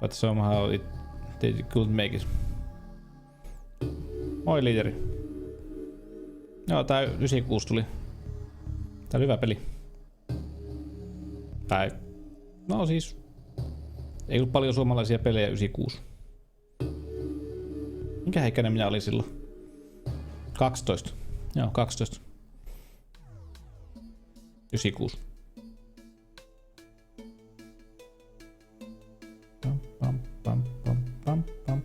But somehow they couldn't make it. Moi liideri. Joo, tää 96 tuli. Tää oli hyvä peli. Tai... No siis... Ei ollut paljon suomalaisia pelejä 96. Minkä ikäinen minä olin silloin? 12. Joo, 12. 96. Pam, pam, pam, pam, pam.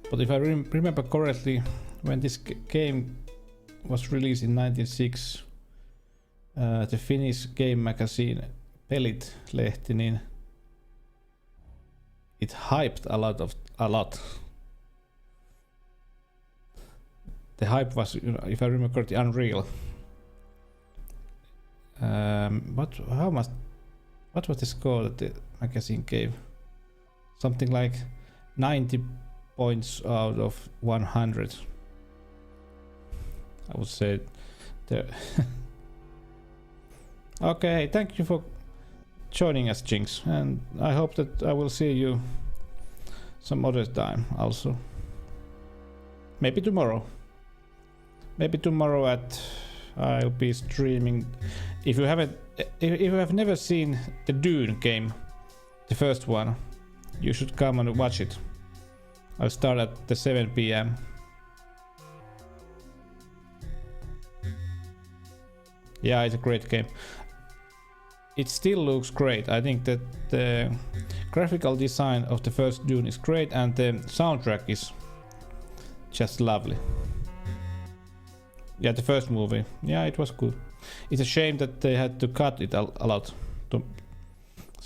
But if I remember correctly, when this game was released in 1996, the Finnish game magazine Pelit-lehti, niin it hyped a lot. The hype was, if I remember correctly, unreal. What was the score that the magazine gave? Something like 90 points out of 100. I would say there. Okay, thank you for joining us, Jinx, and I hope that I will see you some other time also. Maybe tomorrow. Maybe tomorrow I'll be streaming. If you have never seen the Dune game, the first one, you should come and watch it. I'll start at the 7 p.m. Yeah, it's a great game. It still looks great. I think that the graphical design of the first Dune is great, and the soundtrack is just lovely. Yeah, the first movie. Yeah, it was good. It's a shame that they had to cut it a lot to